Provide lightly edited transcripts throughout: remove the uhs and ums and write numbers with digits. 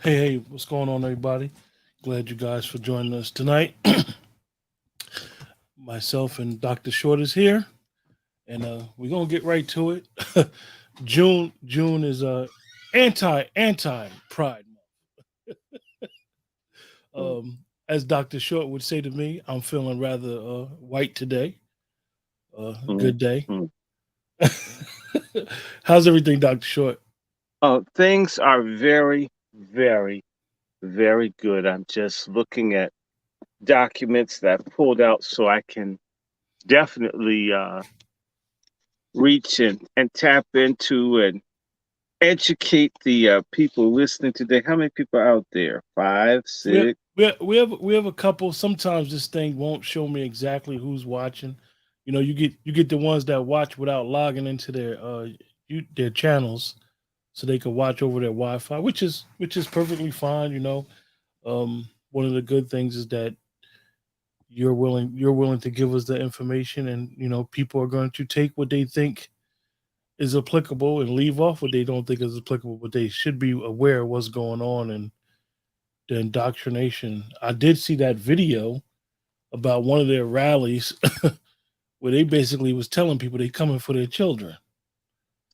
Hey, what's going on, everybody? Glad you guys for joining us tonight. Myself and Dr. Short is here, and we're gonna get right to it. June is anti Pride Mm, Month. As Dr. Short would say to me, I'm feeling rather white today. mm, Good day. mm. How's everything, Dr. Short? Oh, things are very, very, very good. I'm just looking at documents that I pulled out so I can definitely reach and tap into and educate the people listening today. How many people are out there? Five, We have, six? we have a couple. Sometimes this thing won't show me exactly who's watching. You get the ones that watch without logging into their channels, so they can watch over their Wi-Fi, which is perfectly fine. One of the good things is that you're willing to give us the information, and people are going to take what they think is applicable and leave off what they don't think is applicable, but they should be aware of what's going on and the indoctrination. I did see that video about one of their rallies where they basically was telling people they coming for their children,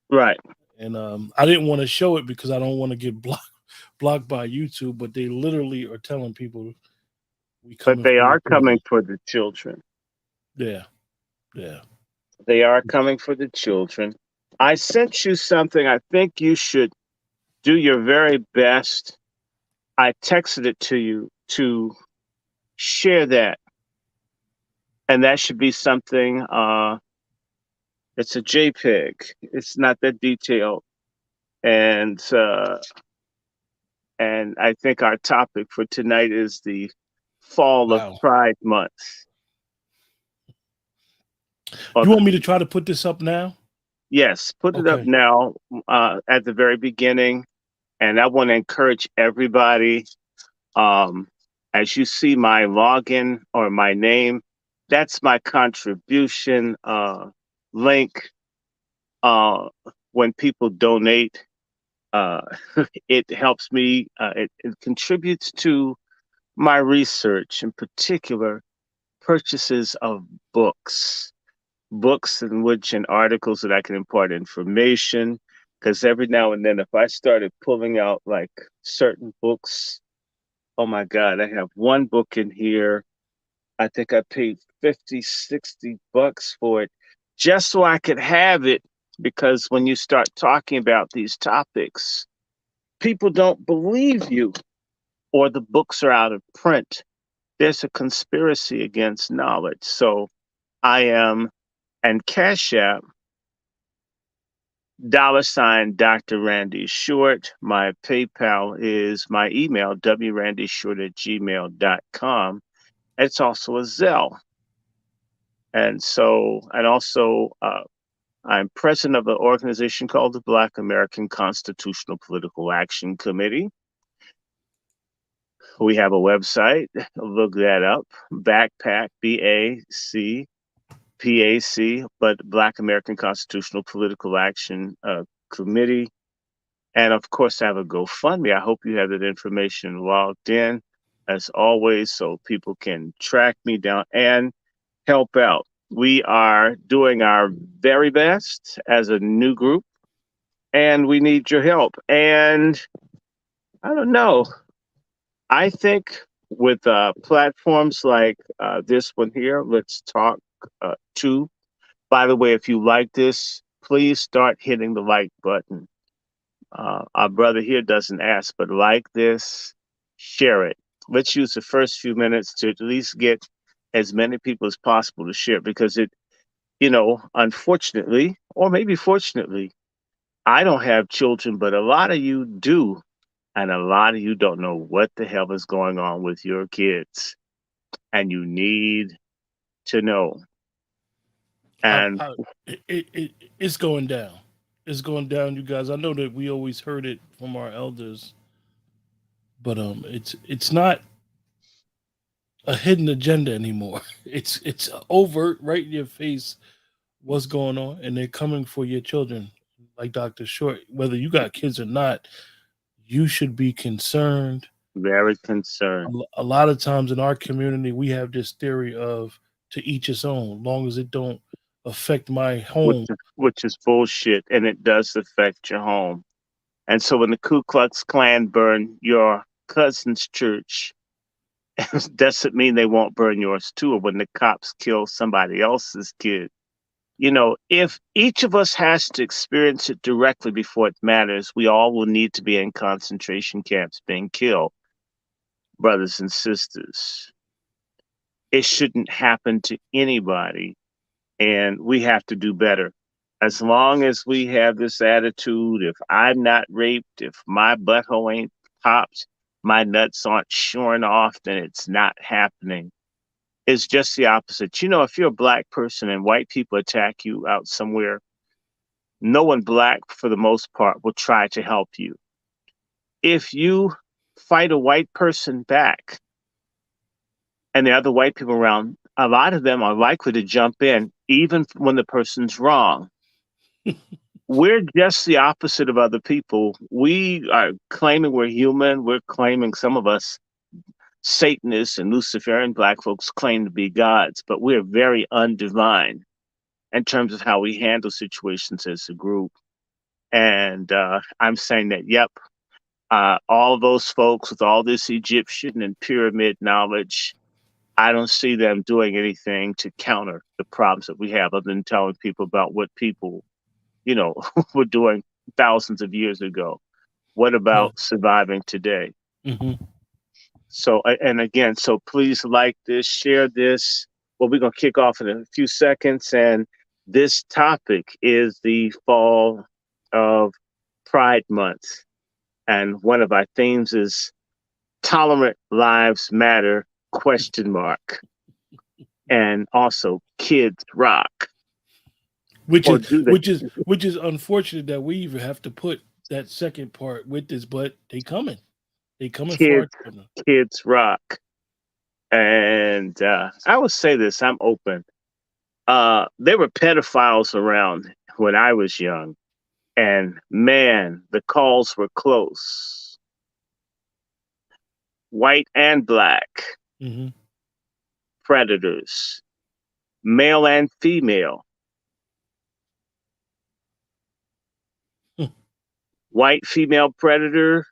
Right. and I didn't want to show it because I don't want to get blocked by YouTube, but they literally are telling people we But coming they for your are children. coming for the children. Yeah, yeah. They are coming for the children. I sent you something. I think you should do your very best. I texted it to you to share that, and that should be something. It's a JPEG. It's not that detailed, and I think our topic for tonight is the fall of Wow. Pride Month. Or You the, want me to try to put this up now? yes, put it up Okay. now at the very beginning, and I want to encourage everybody. Um, as you see my login or my name, that's my contribution link. Uh, when people donate, uh, it helps me. It contributes to my research, in particular, purchases of books, books in which and articles that I can impart information. Because every now and then, if I started pulling out like certain books, oh my God, I have one book in here. I think I paid 50, $60 for it just so I could have it. Because when you start talking about these topics, people don't believe you, or the books are out of print. There's a conspiracy against knowledge. So I am, and Cash App, $ Dr. Randy Short. My PayPal is my email, wrandyshort@gmail.com. It's also a Zelle. And so, and also, I'm president of an organization called the Black American Constitutional Political Action Committee. We have a website. Look that up. Backpack, BACPAC, but Black American Constitutional Political Action Committee. And of course, I have a GoFundMe. I hope you have that information logged in as always so people can track me down and help out. We are doing our very best as a new group, and we need your help. And I don't know, I think with platforms like this one here, Let's Talk Too. By the way, if you like this, please start hitting the like button. Our brother here doesn't ask, but like this, share it. Let's use the first few minutes to at least get as many people as possible to share because unfortunately, or maybe fortunately, I don't have children, but a lot of you do. And a lot of you don't know what the hell is going on with your kids. And you need to know. I, And I, it's going down. It's going down, you guys. I know that we always heard it from our elders, but it's not a hidden agenda anymore. It's overt, right in your face, what's going on, and they're coming for your children. Like Dr. Short, whether you got kids or not, you should be concerned. Very concerned. A lot of times in our community, we have this theory of to each his own, long as it don't affect my home. Which is bullshit, and it does affect your home. And so when the Ku Klux Klan burned your cousin's church, it doesn't mean they won't burn yours too. Or when the cops kill somebody else's kid. You know, if each of us has to experience it directly before it matters, we all will need to be in concentration camps being killed, brothers and sisters. It shouldn't happen to anybody, and we have to do better. As long as we have this attitude, if I'm not raped, if my butthole ain't popped, my nuts aren't shorn off, then it's not happening. It's just the opposite. You know, if you're a Black person and white people attack you out somewhere, no one Black, for the most part, will try to help you. If you fight a white person back and the other white people around, a lot of them are likely to jump in, even when the person's wrong. We're just the opposite of other people. We are claiming we're human. We're claiming, some of us, Satanists and Luciferian Black folks claim to be gods, but we're very undivine in terms of how we handle situations as a group. And I'm saying that, yep, all of those folks with all this Egyptian and pyramid knowledge, I don't see them doing anything to counter the problems that we have, other than telling people about what people, you know, were doing thousands of years ago. What about surviving today? Mm-hmm. So, and again, so please like this, share this. Well, we're going to kick off in a few seconds. And this topic is the fall of Pride Month. And one of our themes is Tolerant Lives Matter, ? And also Kids Rock. Which is unfortunate that we even have to put that second part with this, but they coming. They coming for Kids Rock. And I will say this, I'm open. There were pedophiles around when I was young. And man, the calls were close. White and Black. Mm-hmm. Predators. Male and female. White female predator.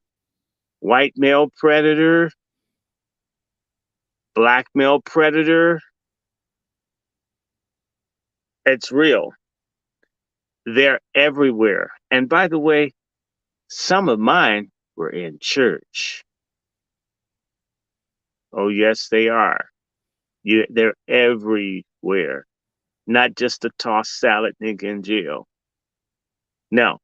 White male predator, Black male predator. It's real. They're everywhere. And by the way, some of mine were in church. Oh, yes, they are. They're everywhere. Not just a tossed salad nigga in jail. No.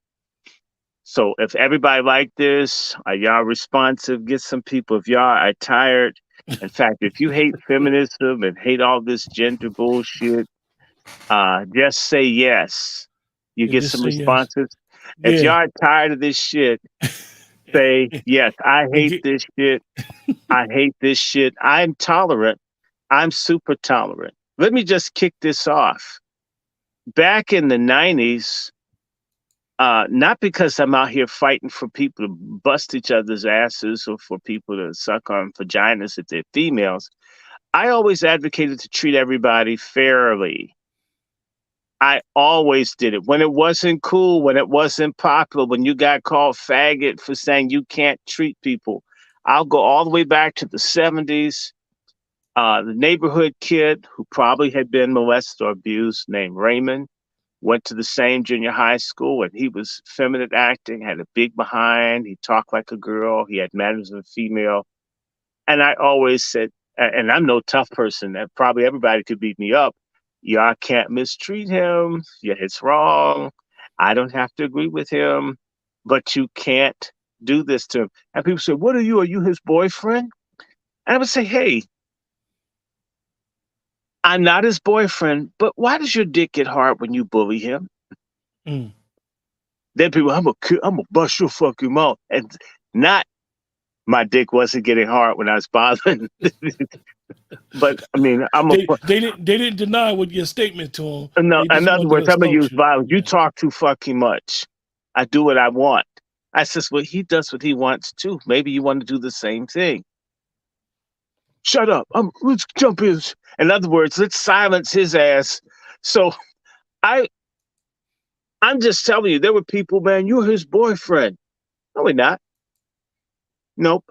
So if everybody like this, are y'all responsive? Get some people. If y'all are tired, in fact, if you hate feminism and hate all this gender bullshit, just say yes. You get some responses. Yes. If y'all are tired of this shit, say yes. I hate this shit. I hate this shit. I'm tolerant. I'm super tolerant. Let me just kick this off. Back in the 90s, not because I'm out here fighting for people to bust each other's asses or for people to suck on vaginas if they're females. I always advocated to treat everybody fairly. I always did it. When it wasn't cool, when it wasn't popular, when you got called faggot for saying you can't treat people. I'll go all the way back to the 70s. The neighborhood kid who probably had been molested or abused, named Raymond, went to the same junior high school, and he was feminine acting, had a big behind. He talked like a girl. He had manners of a female. And I always said, and I'm no tough person, and probably everybody could beat me up. Y'all can't mistreat him. Yeah, it's wrong. I don't have to agree with him, but you can't do this to him. And people say, what are you? Are you his boyfriend? And I would say, hey, I'm not his boyfriend, but why does your dick get hard when you bully him? Mm. Then people, I'm gonna bust your fucking mouth. And not my dick wasn't getting hard when I was bothering. But I mean, they didn't deny what your statement to him. No, in other words, I'm gonna use violence. You talk too fucking much. I do what I want. I says, well, he does what he wants too. Maybe you want to do the same thing. Shut up. Let's jump in. In other words, let's silence his ass. So I'm just telling you, there were people, man, you're his boyfriend. No, we're not. Nope.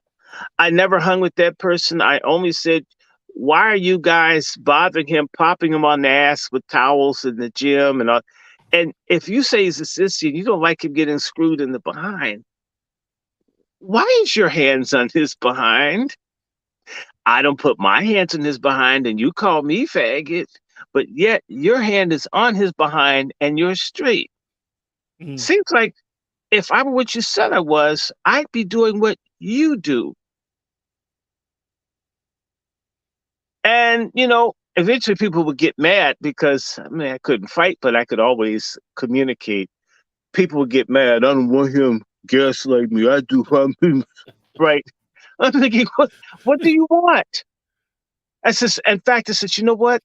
I never hung with that person. I only said, why are you guys bothering him, popping him on the ass with towels in the gym and all? And if you say he's a sissy and you don't like him getting screwed in the behind, why is your hands on his behind? I don't put my hands on his behind and you call me faggot, but yet your hand is on his behind and you're straight. Seems like if I were what you said I was, I'd be doing what you do. And, eventually people would get mad because, I couldn't fight, but I could always communicate. People would get mad. I don't want him gaslight me. I do. Right. I'm thinking, what do you want? In fact, I said, you know what?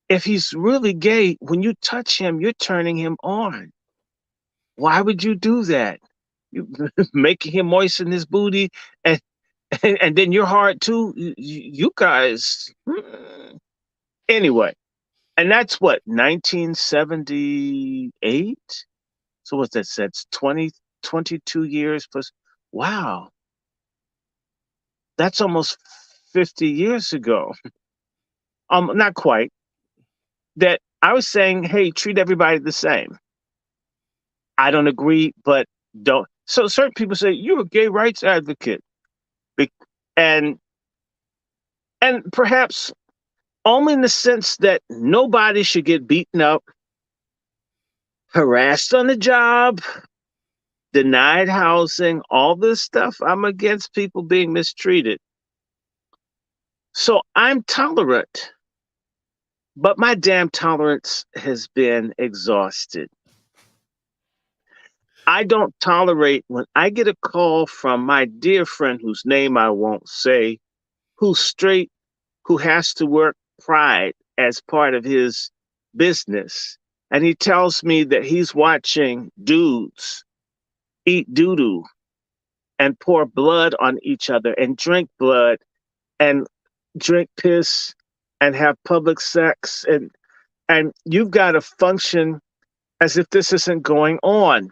If he's really gay, when you touch him, you're turning him on. Why would you do that? You making him moisten his booty and then you're hard too. You guys. Anyway, and that's what, 1978? So what's that? That's 22 years plus. Wow. That's almost 50 years ago. Not quite. That I was saying, hey, treat everybody the same. I don't agree, but don't. So certain people say, you're a gay rights advocate. And perhaps only in the sense that nobody should get beaten up, harassed on the job, denied housing, all this stuff. I'm against people being mistreated. So I'm tolerant, but my damn tolerance has been exhausted. I don't tolerate when I get a call from my dear friend whose name I won't say, who's straight, who has to work Pride as part of his business. And he tells me that he's watching dudes eat doo-doo and pour blood on each other and drink blood and drink piss and have public sex. And you've got to function as if this isn't going on.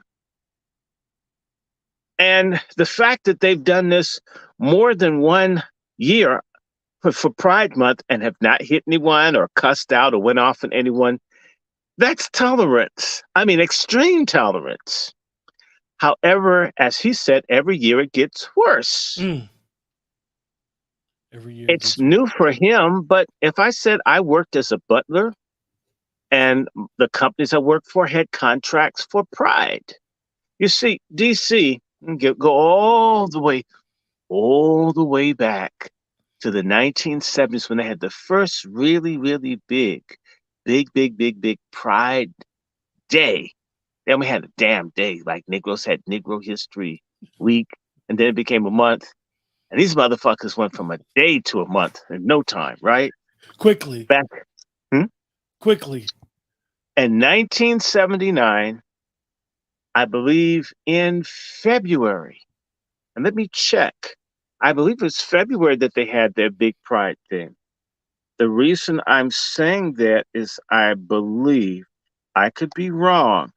And the fact that they've done this more than 1 year for Pride Month and have not hit anyone or cussed out or went off on anyone, that's tolerance. I mean, extreme tolerance. However, as he said, every year it gets worse. Every year it's new for him, but if I said I worked as a butler and the companies I worked for had contracts for Pride. You see, DC, go all the way back to the 1970s when they had the first really, really big Pride Day. Then we had a damn day, like Negroes had Negro History Week, and then it became a month. And these motherfuckers went from a day to a month in no time, right? Quickly. Quickly. In 1979, I believe in February, and let me check. I believe it's February that they had their big Pride thing. The reason I'm saying that is I believe, I could be wrong.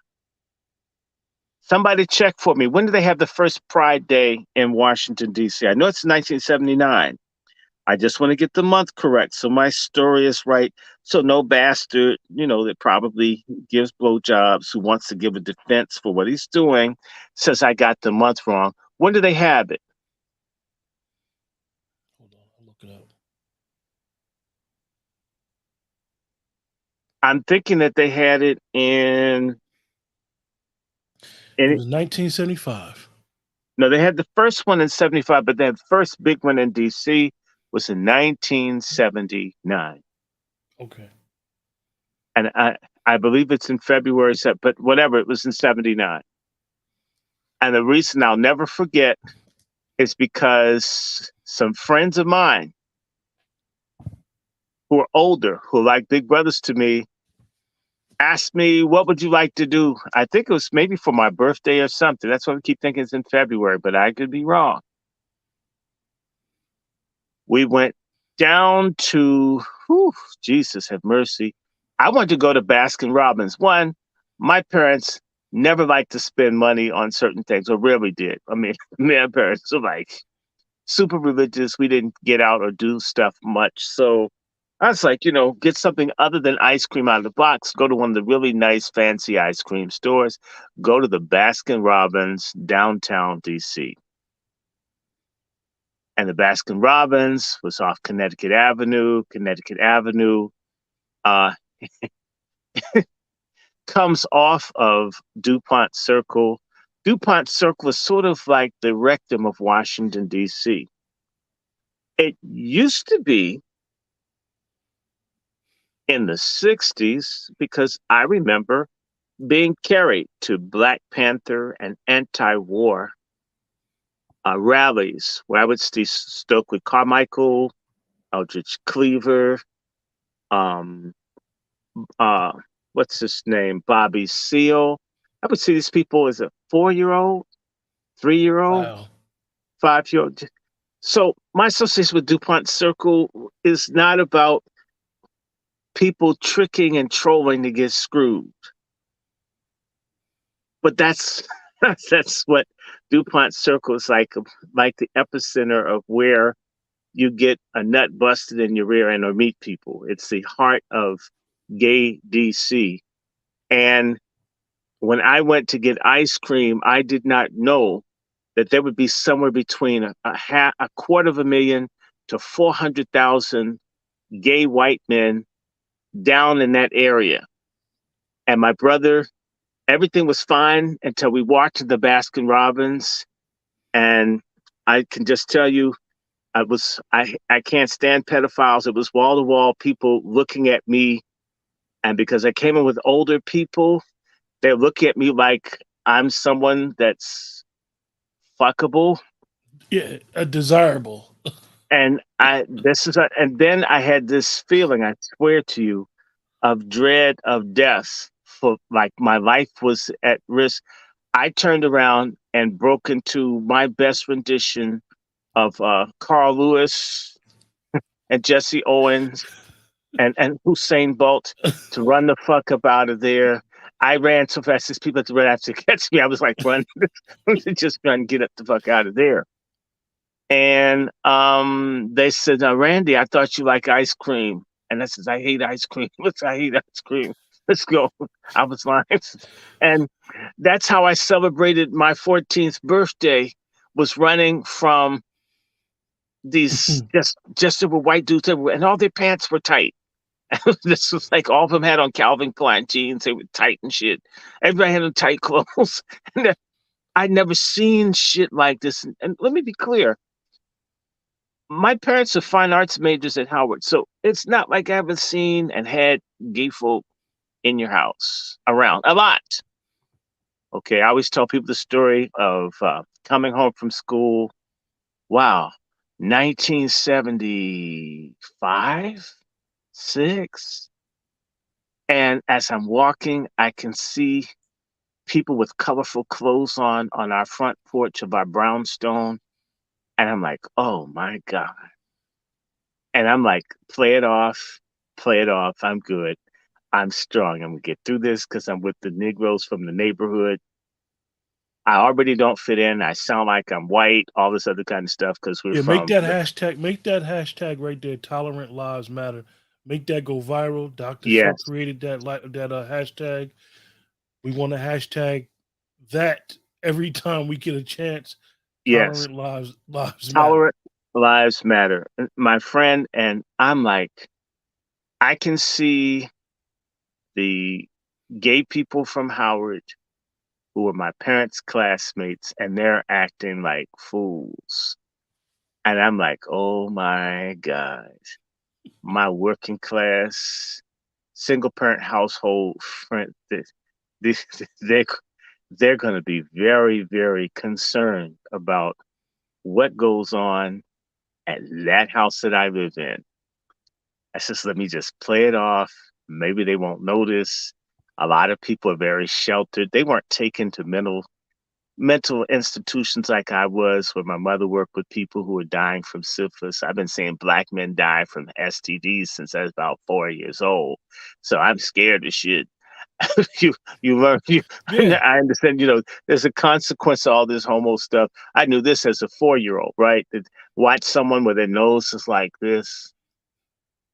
Somebody check for me. When did they have the first Pride Day in Washington, D.C.? I know it's 1979. I just want to get the month correct so my story is right. So no bastard, that probably gives blowjobs who wants to give a defense for what he's doing says I got the month wrong. When do they have it? Hold on, I'll look it up. I'm thinking that they had it in... It was 1975. No, they had the first one in 75, but the first big one in D.C. was in 1979. Okay. And I believe it's in February, but whatever, it was in 79. And the reason I'll never forget is because some friends of mine who are older, who are like big brothers to me, asked me, what would you like to do? I think it was maybe for my birthday or something. That's what we keep thinking it's in February, but I could be wrong. We went down to, whew, Jesus have mercy. I wanted to go to Baskin Robbins. One, my parents never liked to spend money on certain things, or rarely did. I mean, my parents were like super religious. We didn't get out or do stuff much. So I was like, get something other than ice cream out of the box. Go to one of the really nice, fancy ice cream stores. Go to the Baskin Robbins downtown DC. And the Baskin Robbins was off Connecticut Avenue. Connecticut Avenue uh, comes off of DuPont Circle. DuPont Circle is sort of like the rectum of Washington, D.C. It used to be in the 60s because I remember being carried to Black Panther and anti-war rallies where I would see Stokely Carmichael, Eldridge Cleaver, um, what's his name, Bobby Seale. I would see these people as a 4-year-old, 3-year-old, Wow. 5-year-old. So my association with DuPont Circle is not about people tricking and trolling to get screwed. But that's that's what DuPont Circle is like the epicenter of where you get a nut busted in your rear end or meet people. It's the heart of gay DC. And when I went to get ice cream, I did not know that there would be somewhere between a 250,000 to 400,000 gay white men down in that area. And my brother, everything was fine until we walked to the Baskin Robbins. And I can just tell you, I can't stand pedophiles. It was wall to wall people looking at me. And because I came in with older people, they look at me like I'm someone that's fuckable. Yeah, desirable. And and then I had this feeling, I swear to you, of dread of death. For like my life was at risk. I turned around and broke into my best rendition of Carl Lewis and Jesse Owens and Usain Bolt to run the fuck up out of there. I ran so fast as people had to run after to catch me. I was like, run, just run, get up the fuck out of there. And they said, now, Randy, I thought you like ice cream. And I said, I hate ice cream. I hate ice cream. Let's go. I was lying. And that's how I celebrated my 14th birthday, was running from these just there were white dudes everywhere, and all their pants were tight. This was like all of them had on Calvin Klein jeans. They were tight and shit. Everybody had on tight clothes. And I'd never seen shit like this. And let me be clear. My parents are fine arts majors at Howard. So it's not like I haven't seen and had gay folk in your house around a lot. Okay, I always tell people the story of coming home from school. Wow, 1975, 6. And as I'm walking, I can see people with colorful clothes on our front porch of our brownstone. And I'm like, oh my God. And I'm like, play it off. I'm good. I'm strong. I'm going to get through this because I'm with the Negroes from the neighborhood. I already don't fit in. I sound like I'm white, all this other kind of stuff because we're Make from. that hashtag right there. Tolerant lives matter. Make that go viral. Dr. Phil Yes, created that hashtag. We want to hashtag that every time we get a chance. yes. Tolerant lives matter. Tolerant lives matter. My friend, and I'm like, I can see the gay people from Howard who were my parents' classmates, and they're acting like fools. And I'm like, oh my God, my working class, single parent household friend, they, they're going to be very, very concerned about what goes on at that house that I live in. I said, let me just play it off. Maybe they won't notice. A lot of people are very sheltered. They weren't taken to mental institutions like I was, where my mother worked with people who were dying from syphilis. I've been seeing Black men die from STDs since I was about 4 years old. So I'm scared of shit. you learn Yeah. I understand, there's a consequence to all this homo stuff. I knew this as a 4-year-old, right? That watch someone with their nose is like this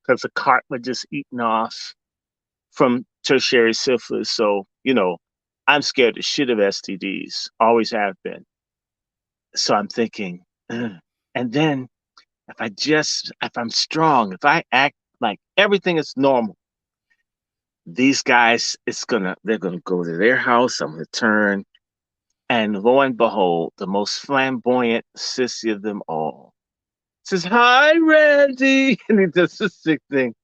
because the cartilage is eaten off from tertiary syphilis. So, I'm scared the shit of STDs, always have been. So I'm thinking, "Ugh." And then if I'm strong, if I act like everything is normal, these guys, they're gonna go to their house, I'm gonna turn, and lo and behold, the most flamboyant sissy of them all says, "Hi, Randy," and he does this sick thing,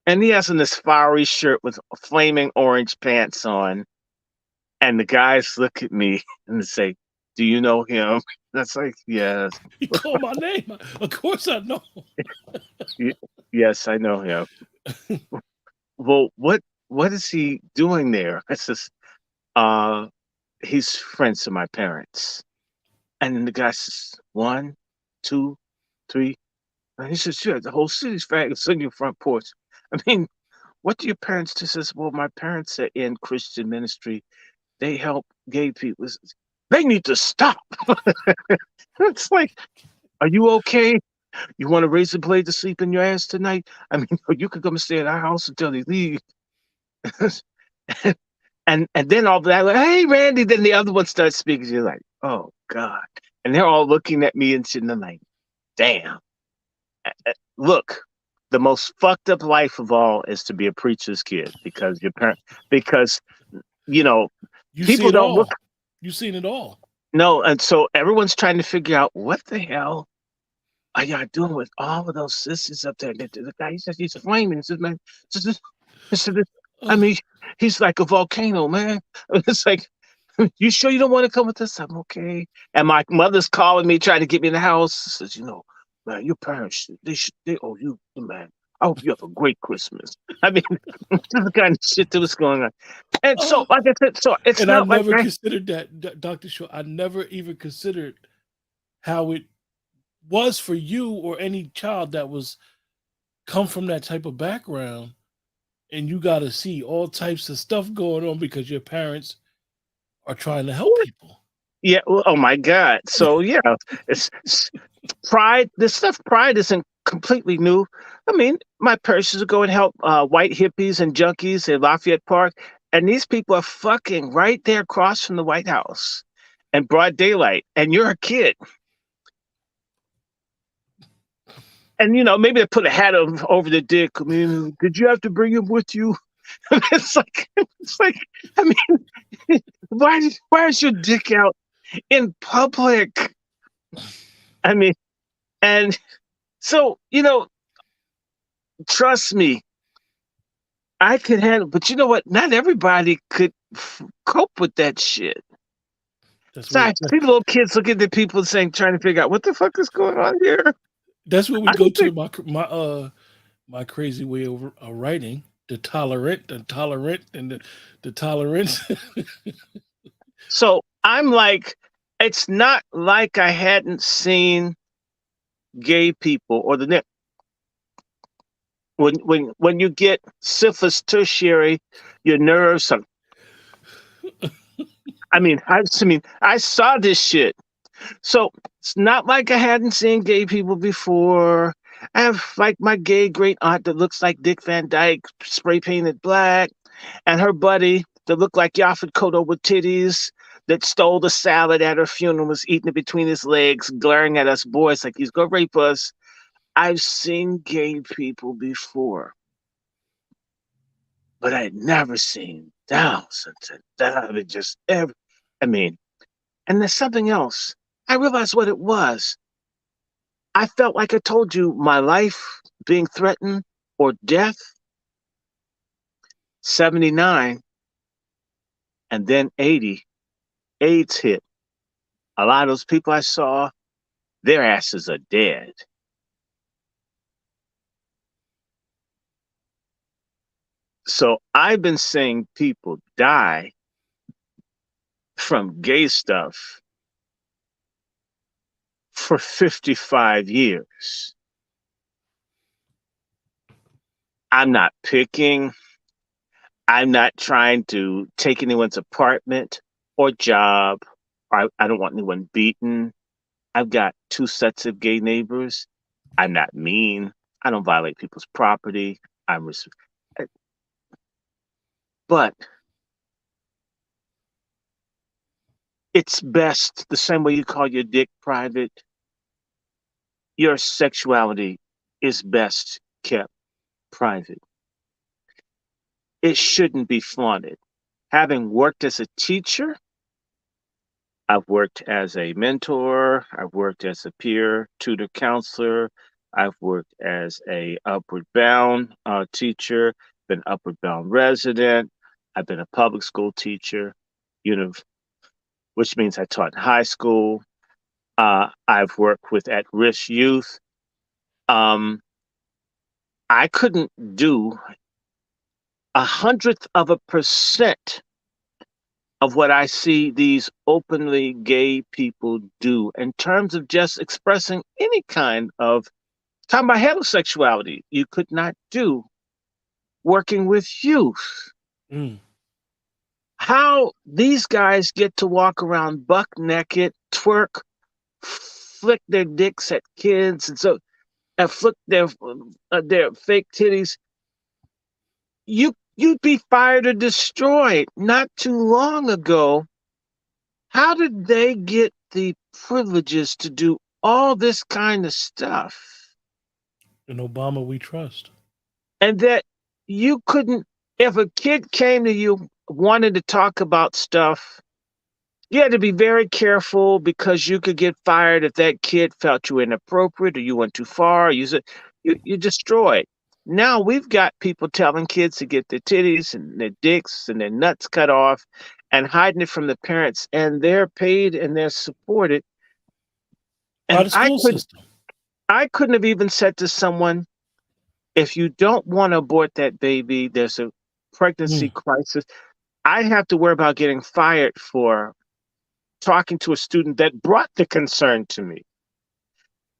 and he has on this fiery shirt with flaming orange pants on, and the guys look at me and say, "Do you know him?" That's like, yes, He called my name. Of course I know. yes, I know him. Well, what is he doing there? I says, uh, he's friends of my parents. And then the guy says, 1, 2, 3. And he says, "Yeah, the whole city's faggots on your front porch." I mean, what do your parents do? Says, "Well, my parents are in Christian ministry. They help gay people." They need to stop. It's like, are you okay? You want a razor blade to sleep in your ass tonight? I mean, you could come and stay at our house until they leave. And then all that, like, "Hey, Randy," then the other one starts speaking. You're like, oh God. And they're all looking at me and shit, and I'm like, damn. Look, the most fucked up life of all is to be a preacher's kid because because you know, You see people it don't look. all. You've seen it all. No, and so everyone's trying to figure out what the hell are y'all doing with all of those sisters up there? The guy, he says he's flaming. He says, "Man, this is- this is- I mean, he's like a volcano, man." It's like, "You sure you don't want to come with us?" I'm okay. And my mother's calling me, trying to get me in the house. Says, "Man, your parents, they owe you, man. I hope you have a great Christmas." I mean, this is the kind of shit that was going on. And so, like I said, so it's And I not like never considered that, Dr. Shaw. I never even considered how it was for you or any child that was come from that type of background, and you got to see all types of stuff going on because your parents are trying to help people. yeah. Well, oh my God. So yeah, it's pride. Pride isn't completely new. I mean, my parents used to go and help white hippies and junkies at Lafayette Park, and these people are fucking right there across from the White House, in broad daylight, and you're a kid. And maybe they put a hat over the dick. I mean, did you have to bring him with you? it's like, I mean, why is your dick out in public? I mean, and so trust me, I could handle. But you know what? Not everybody could cope with that shit. That's So what I see little kids looking at people saying, trying to figure out what the fuck is going on here. that's what we I go don't to think my crazy way of writing, the tolerant, and the tolerance. so. I'm like, it's not like I hadn't seen gay people or when you get syphilis tertiary, your nerves are. I saw this shit. So it's not like I hadn't seen gay people before. I have like my gay great aunt that looks like Dick Van Dyke, spray painted black, and her buddy that looked like Yaphet Kotto with titties that stole the salad at her funeral, was eating it between his legs, glaring at us boys like he's gonna rape us. I've seen gay people before, but I'd never seen thousands and thousands, just every. I mean, and there's something else. I realized what it was. I felt like I told you my life being threatened or death. 79 and then 80, AIDS hit. A lot of those people I saw, their asses are dead. So I've been seeing people die from gay stuff for 55 years. I'm not picking. I'm not trying to take anyone's apartment or job. I don't want anyone beaten. I've got two sets of gay neighbors. I'm not mean. I don't violate people's property. But it's best, the same way you call your dick private, your sexuality is best kept private. It shouldn't be flaunted. Having worked as a teacher, I've worked as a mentor, I've worked as a peer tutor counselor, I've worked as a upward bound teacher, been upward bound resident, I've been a public school teacher, which means I taught in high school. I've worked with at-risk youth. I couldn't do 100% of what I see these openly gay people do in terms of just expressing any kind of, talking about heterosexuality, you could not do working with youth. Mm. How these guys get to walk around buck naked, twerk, flick their dicks at kids, and so flick their fake titties. You'd be fired or destroyed. Not too long ago, how did they get the privileges to do all this kind of stuff? In Obama, we trust. And that you couldn't, if a kid came to you wanted to talk about stuff, you had to be very careful because you could get fired if that kid felt you were inappropriate or you went too far. You destroyed. Now we've got people telling kids to get their titties and their dicks and their nuts cut off and hiding it from the parents, and they're paid and they're supported. By And the school system. I couldn't have even said to someone, if you don't want to abort that baby, there's a pregnancy crisis. I have to worry about getting fired for talking to a student that brought the concern to me.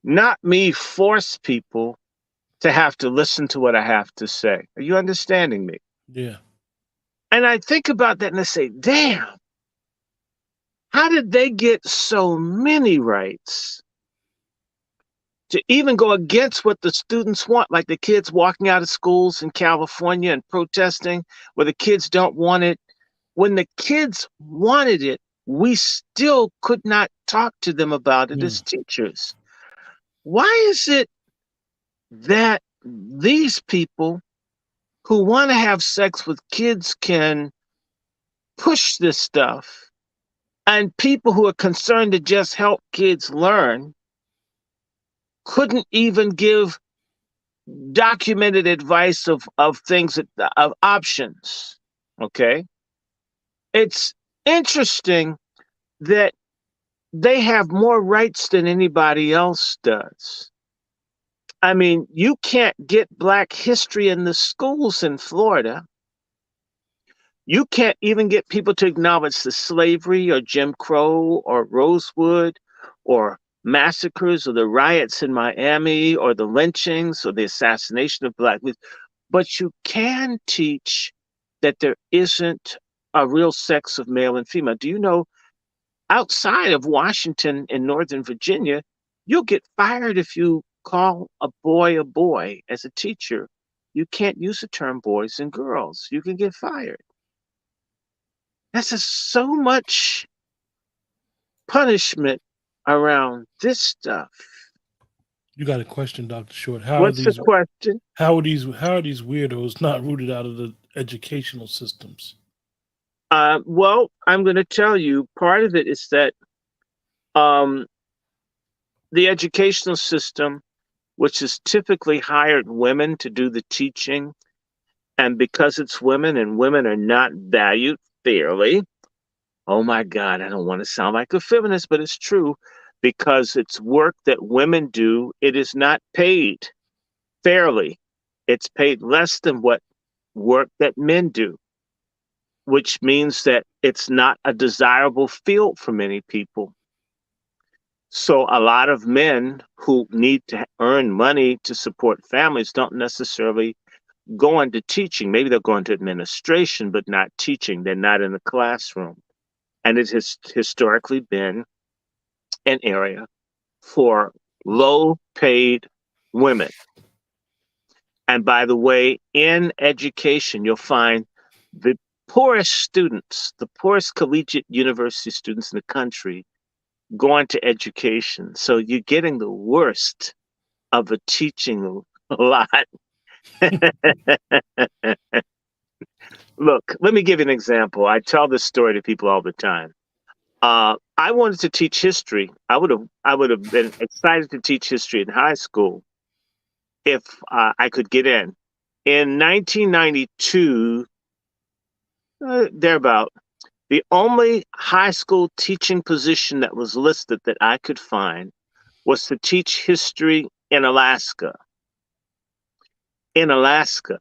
Not me force people to have to listen to what I have to say. Are you understanding me? Yeah. And I think about that and I say, damn, how did they get so many rights to even go against what the students want, like the kids walking out of schools in California and protesting where the kids don't want it? When the kids wanted it, we still could not talk to them about it as teachers. Why is it that these people who want to have sex with kids can push this stuff, and people who are concerned to just help kids learn couldn't even give documented advice of things, of options? Okay. It's interesting that they have more rights than anybody else does. I mean, you can't get Black history in the schools in Florida. You can't even get people to acknowledge the slavery or Jim Crow or Rosewood or massacres or the riots in Miami or the lynchings or the assassination of Black youth. But you can teach that there isn't a real sex of male and female. Do you know, outside of Washington in Northern Virginia, you'll get fired if you call a boy as a teacher. You can't use the term boys and girls. You can get fired. That's just so much punishment around this stuff. You got a question, Dr. Short. What's the question? How are these weirdos not rooted out of the educational systems? Well, I'm going to tell you, part of it is that the educational system, which has typically hired women to do the teaching, and because it's women and women are not valued fairly, oh my God, I don't want to sound like a feminist, but it's true, because it's work that women do, it is not paid fairly. It's paid less than what work that men do, which means that it's not a desirable field for many people. So a lot of men who need to earn money to support families don't necessarily go into teaching. Maybe they'll go into administration, but not teaching. They're not in the classroom. And it has historically been an area for low paid women. And by the way, in education, you'll find the poorest students, the poorest collegiate university students in the country going to education. So you're getting the worst of a teaching lot. Look, let me give you an example. I tell this story to people all the time. I wanted to teach history. I would have been excited to teach history in high school if I could get in. In 1992, thereabout, the only high school teaching position that was listed that I could find was to teach history in Alaska. In Alaska,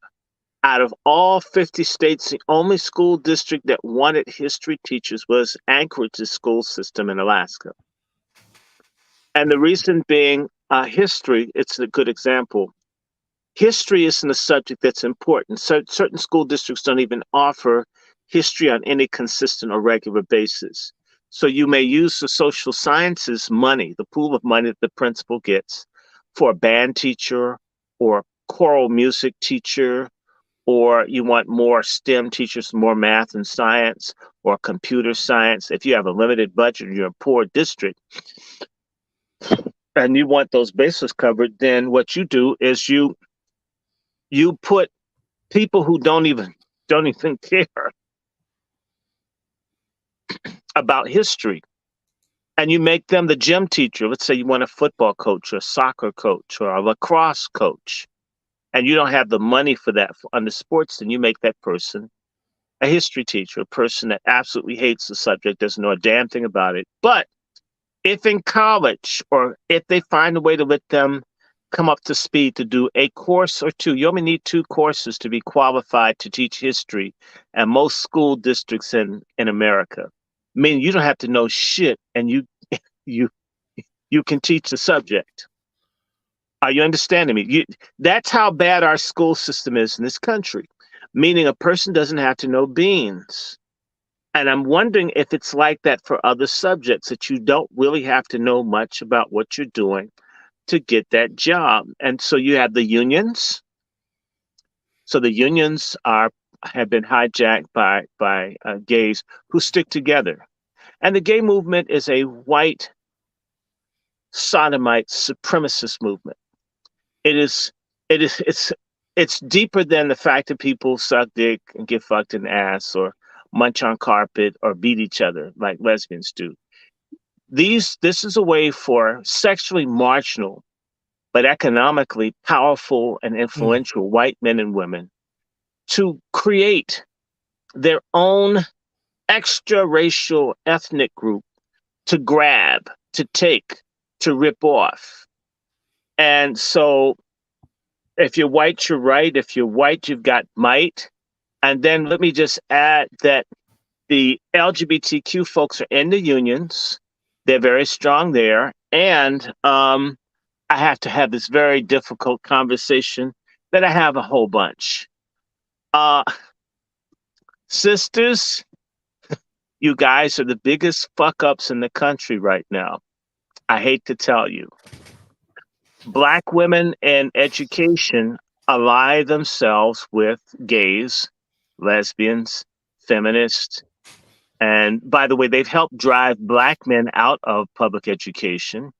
out of all 50 states, the only school district that wanted history teachers was Anchorage's school system in Alaska. And the reason being, history, it's a good example. History isn't a subject that's important. So certain school districts don't even offer history on any consistent or regular basis. So you may use the social sciences money, the pool of money that the principal gets, for a band teacher or choral music teacher, or you want more STEM teachers, more math and science, or computer science. If you have a limited budget or you're a poor district and you want those bases covered, then what you do is you put people who don't even care about history, and you make them the gym teacher. Let's say you want a football coach or a soccer coach or a lacrosse coach, and you don't have the money for that on the sports, then you make that person a history teacher, a person that absolutely hates the subject, doesn't know a damn thing about it. But if in college, or if they find a way to let them come up to speed to do a course or two, you only need 2 courses to be qualified to teach history at most school districts in America. I mean, you don't have to know shit, and you can teach the subject. Are you understanding me? That's how bad our school system is in this country, meaning a person doesn't have to know beans. And I'm wondering if it's like that for other subjects, that you don't really have to know much about what you're doing to get that job. And so you have the unions. So the unions have been hijacked by gays who stick together. And the gay movement is a white sodomite supremacist movement. It's deeper than the fact that people suck dick and get fucked in the ass or munch on carpet or beat each other like lesbians do. This is a way for sexually marginal but economically powerful and influential white men and women to create their own extra-racial ethnic group to grab, to take, to rip off. And so if you're white, you're right. If you're white, you've got might. And then let me just add that the LGBTQ folks are in the unions. They're very strong there. And I have to have this very difficult conversation that I have a whole bunch. Sisters, you guys are the biggest fuck ups in the country right now. I hate to tell you. Black women in education ally themselves with gays, lesbians, feminists. And by the way, they've helped drive Black men out of public education.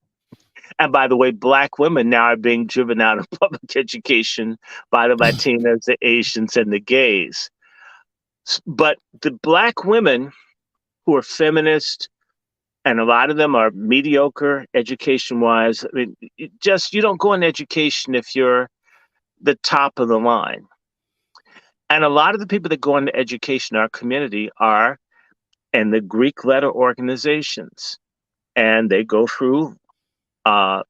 And by the way, Black women now are being driven out of public education by the Latinas, the Asians, and the gays. But the Black women who are feminist, and a lot of them are mediocre education-wise. I mean, you don't go in education if you're the top of the line. And a lot of the people that go into education in our community are in the Greek letter organizations, and they go through homoerotic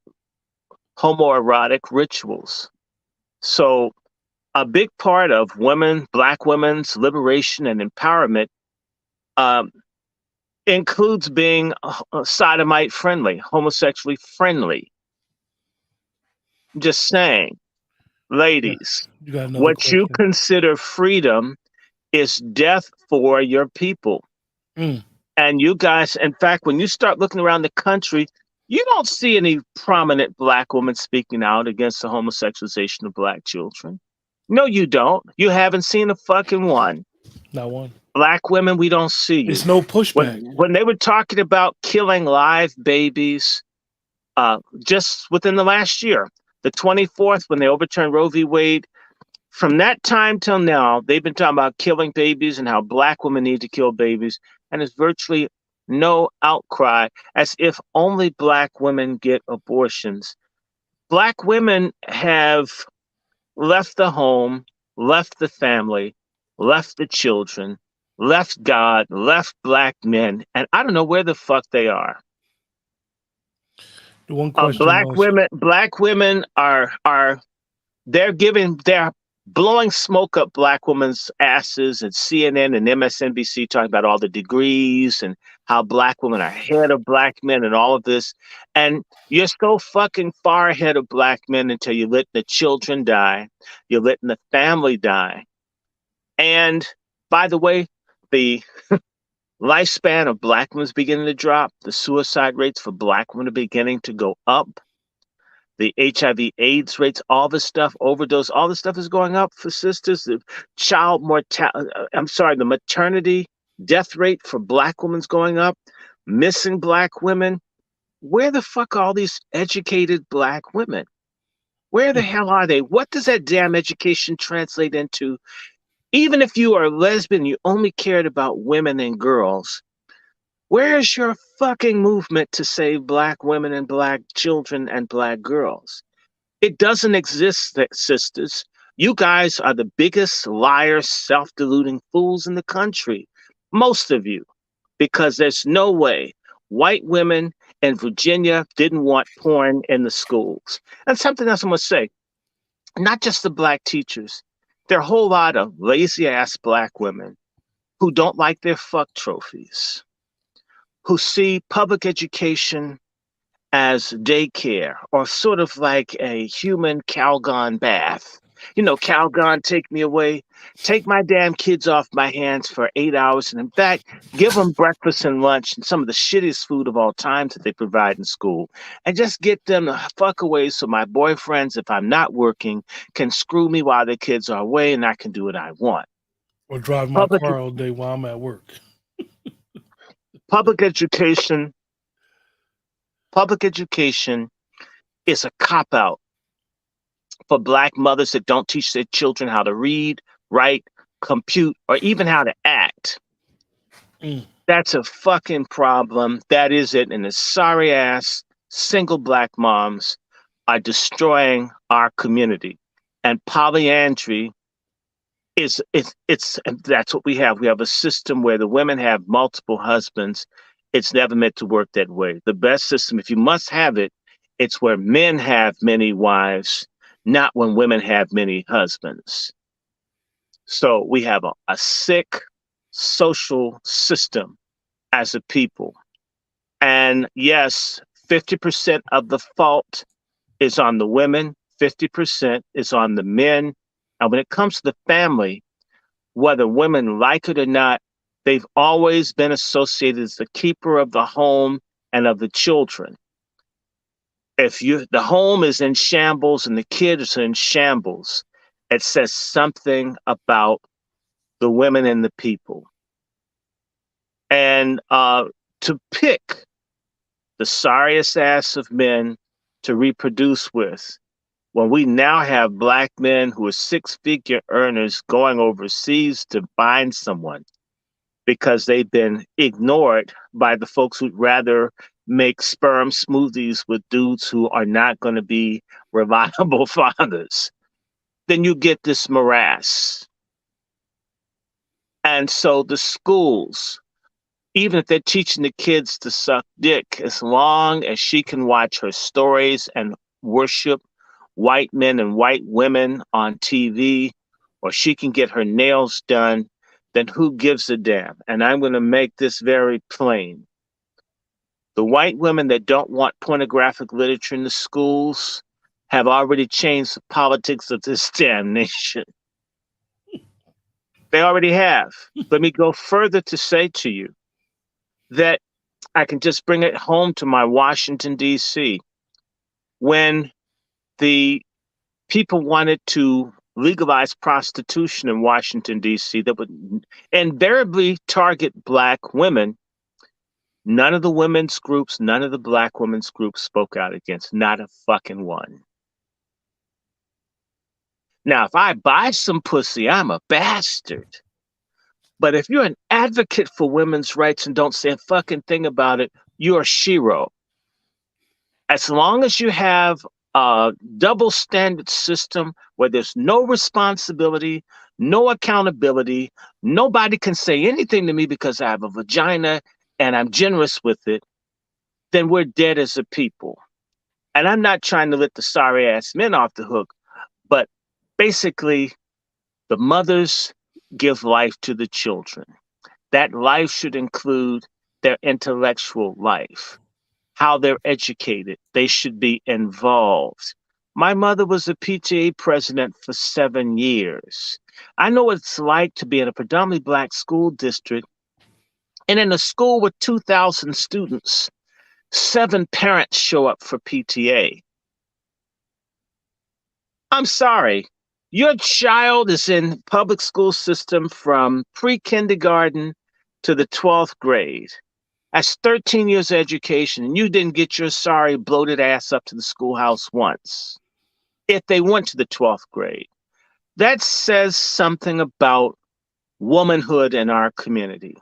rituals. So a big part of Black women's liberation and empowerment um, includes being sodomite friendly, homosexually friendly. Just saying, Yeah. ladies, You got another what you question? consider freedom is death for your people. Mm. And you guys, in fact, when you start looking around the country, you don't see any prominent Black women speaking out against the homosexualization of Black children. No, you don't. You haven't seen a fucking one. Not one. Black women, we don't see you. It's no pushback. When they were talking about killing live babies, just within the last year, the 24th, when they overturned Roe v. Wade, from that time till now, they've been talking about killing babies and how Black women need to kill babies. And there's virtually no outcry, as if only Black women get abortions. Black women have left the home, left the family, left the children, left God, left Black men, and I don't know where the fuck they are. The one question was, Black women are they're blowing smoke up Black women's asses at CNN and MSNBC, talking about all the degrees and how Black women are ahead of Black men and all of this. And you're so fucking far ahead of Black men until you're letting the children die. You're letting the family die. And by the way, the lifespan of Black women is beginning to drop. The suicide rates for Black women are beginning to go up. The HIV AIDS rates, all this stuff, overdose, all this stuff is going up for sisters. The the maternity death rate for Black women's going up. Missing Black women. Where the fuck are all these educated Black women? Where the hell are they? What does that damn education translate into? Even if you are a lesbian, you only cared about women and girls. Where's your fucking movement to save Black women and Black children and Black girls? It doesn't exist, sisters. You guys are the biggest liars, self-deluding fools in the country. Most of you. Because there's no way white women in Virginia didn't want porn in the schools. And something else I'm going to say. Not just the Black teachers. There are a whole lot of lazy-ass Black women who don't like their fuck trophies, who see public education as daycare or sort of like a human Calgon bath. You know, Calgon, take me away, take my damn kids off my hands for 8 hours, and in fact, give them breakfast and lunch and some of the shittiest food of all time that they provide in school, and just get them the fuck away so my boyfriends, if I'm not working, can screw me while the kids are away and I can do what I want. Or drive my car all day while I'm at work. Public education is a cop-out for Black mothers that don't teach their children how to read, write, compute, or even how to act. That's a fucking problem. That is it. And the sorry-ass single Black moms are destroying our community. And polyandry it's that's what we have. We have a system where the women have multiple husbands. It's never meant to work that way. The best system, if you must have it, it's where men have many wives, not when women have many husbands. So we have a sick social system as a people. And yes, 50% of the fault is on the women, 50% is on the men. And when it comes to the family, whether women like it or not, they've always been associated as the keeper of the home and of the children. If the home is in shambles and the kids are in shambles, it says something about the women and the people. And to pick the sorriest ass of men to reproduce with, when we now have Black men who are six-figure earners going overseas to find someone because they've been ignored by the folks who'd rather make sperm smoothies with dudes who are not going to be reliable fathers, then you get this morass. And so the schools, even if they're teaching the kids to suck dick, as long as she can watch her stories and worship white men and white women on TV, or she can get her nails done, then who gives a damn? And I'm going to make this very plain. The white women that don't want pornographic literature in the schools have already changed the politics of this damn nation. They already have. Let me go further to say to you that I can just bring it home to my Washington, D.C. When the people wanted to legalize prostitution in Washington, D.C., that would invariably target Black women, none of the women's groups, none of the Black women's groups spoke out against, not a fucking one. Now, if I buy some pussy, I'm a bastard. But if you're an advocate for women's rights and don't say a fucking thing about it, you're a shero. As long as you have a double standard system where there's no responsibility, no accountability, nobody can say anything to me because I have a vagina and I'm generous with it, then we're dead as a people. And I'm not trying to let the sorry ass men off the hook, but basically the mothers give life to the children. That life should include their intellectual life, how they're educated. They should be involved. My mother was a PTA president for 7 years. I know what it's like to be in a predominantly Black school district, and in a school with 2,000 students, 7 parents show up for PTA. I'm sorry. Your child is in public school system from pre-kindergarten to the 12th grade. That's 13 years of education, and you didn't get your sorry bloated ass up to the schoolhouse once, if they went to the 12th grade. That says something about womanhood in our community.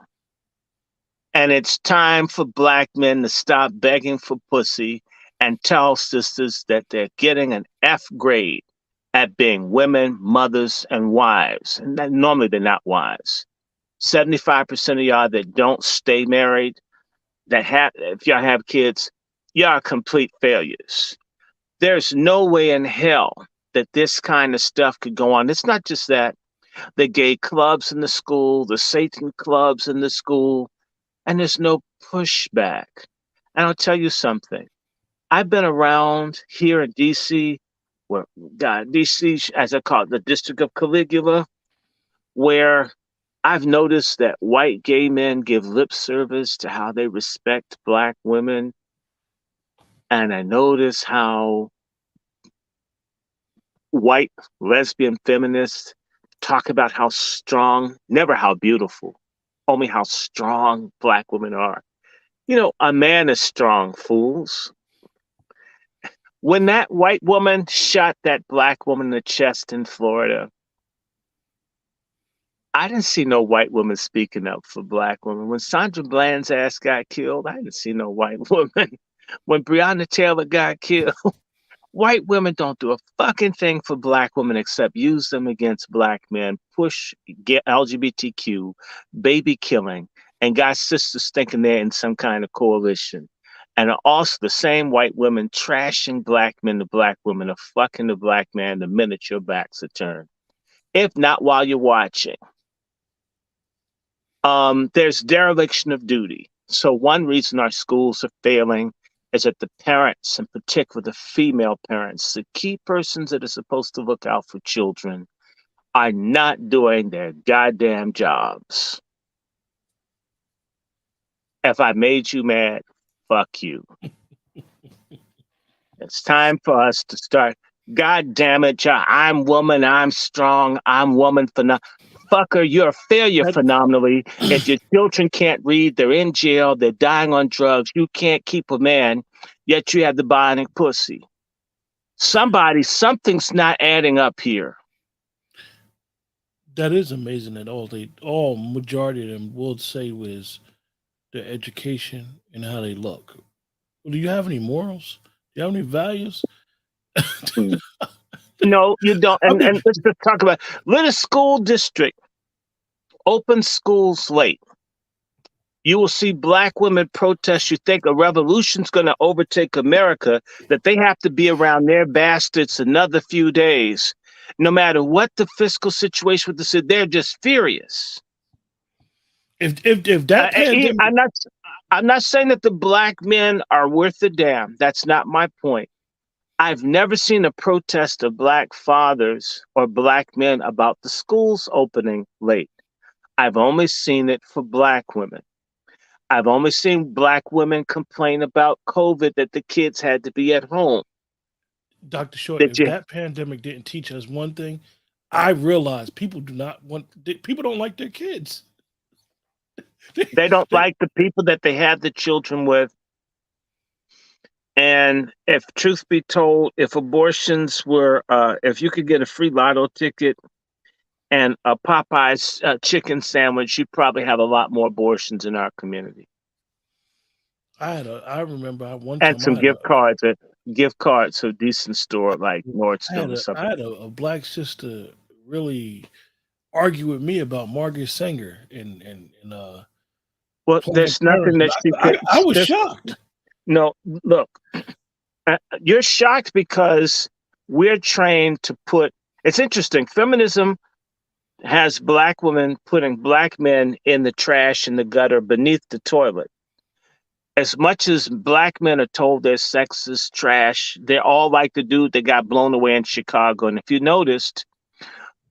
And it's time for Black men to stop begging for pussy and tell sisters that they're getting an F grade at being women, mothers, and wives. And that, normally they're not wives. 75% of y'all that don't stay married, that have, if y'all have kids, y'all are complete failures. There's no way in hell that this kind of stuff could go on. It's not just that. The gay clubs in the school, the Satan clubs in the school, and there's no pushback. And I'll tell you something. I've been around here in D.C., where D.C., as I call it, the District of Caligula, where I've noticed that white gay men give lip service to how they respect Black women. And I notice how white lesbian feminists talk about how strong, never how beautiful, only how strong Black women are. You know, a man is strong, fools. When that white woman shot that Black woman in the chest in Florida, I didn't see no white woman speaking up for Black women. When Sandra Bland's ass got killed, I didn't see no white woman. When Breonna Taylor got killed, white women don't do a fucking thing for Black women except use them against Black men, push LGBTQ, baby killing, and got sisters thinking they're in some kind of coalition. And also the same white women trashing Black men to Black women are fucking the Black man the minute your backs are turned. If not while you're watching. There's dereliction of duty. So one reason our schools are failing is that the parents, in particular the female parents, the key persons that are supposed to look out for children, are not doing their goddamn jobs. If I made you mad, fuck you. It's time for us to start. God damn it, I'm woman, I'm strong, I'm woman fucker, you're a failure phenomenally. If your children can't read, they're in jail, they're dying on drugs, you can't keep a man, yet you have the bionic pussy. Something's not adding up here. That is amazing that all majority of them will say was their education and how they look. Well, do you have any morals? Do you have any values? No, you don't. And let's just talk about let a school district open schools late. You will see Black women protest. You think a revolution's going to overtake America, that they have to be around their bastards another few days. No matter what the fiscal situation with the city, they're just furious. If that pandemic, I'm not saying that the black men are worth a damn. That's not my point. I've never seen a protest of black fathers or black men about the schools opening late. I've only seen it for black women. I've only seen black women complain about COVID, that the kids had to be at home. Dr. Short, if that pandemic didn't teach us one thing, I realized people don't like their kids. They don't like the people that they have the children with. And if truth be told, if abortions were, if you could get a free lotto ticket and a Popeye's chicken sandwich, you'd probably have a lot more abortions in our community. I remember one time and some gift cards to a decent store like Nordstrom or something. I had a black sister really argue with me about Margaret Sanger and well, there's nothing that she could. I was shocked. No, look, you're shocked because we're trained to put. It's interesting. Feminism has black women putting black men in the trash, in the gutter, beneath the toilet. As much as black men are told their sex is trash, they're all like the dude that got blown away in Chicago. And if you noticed,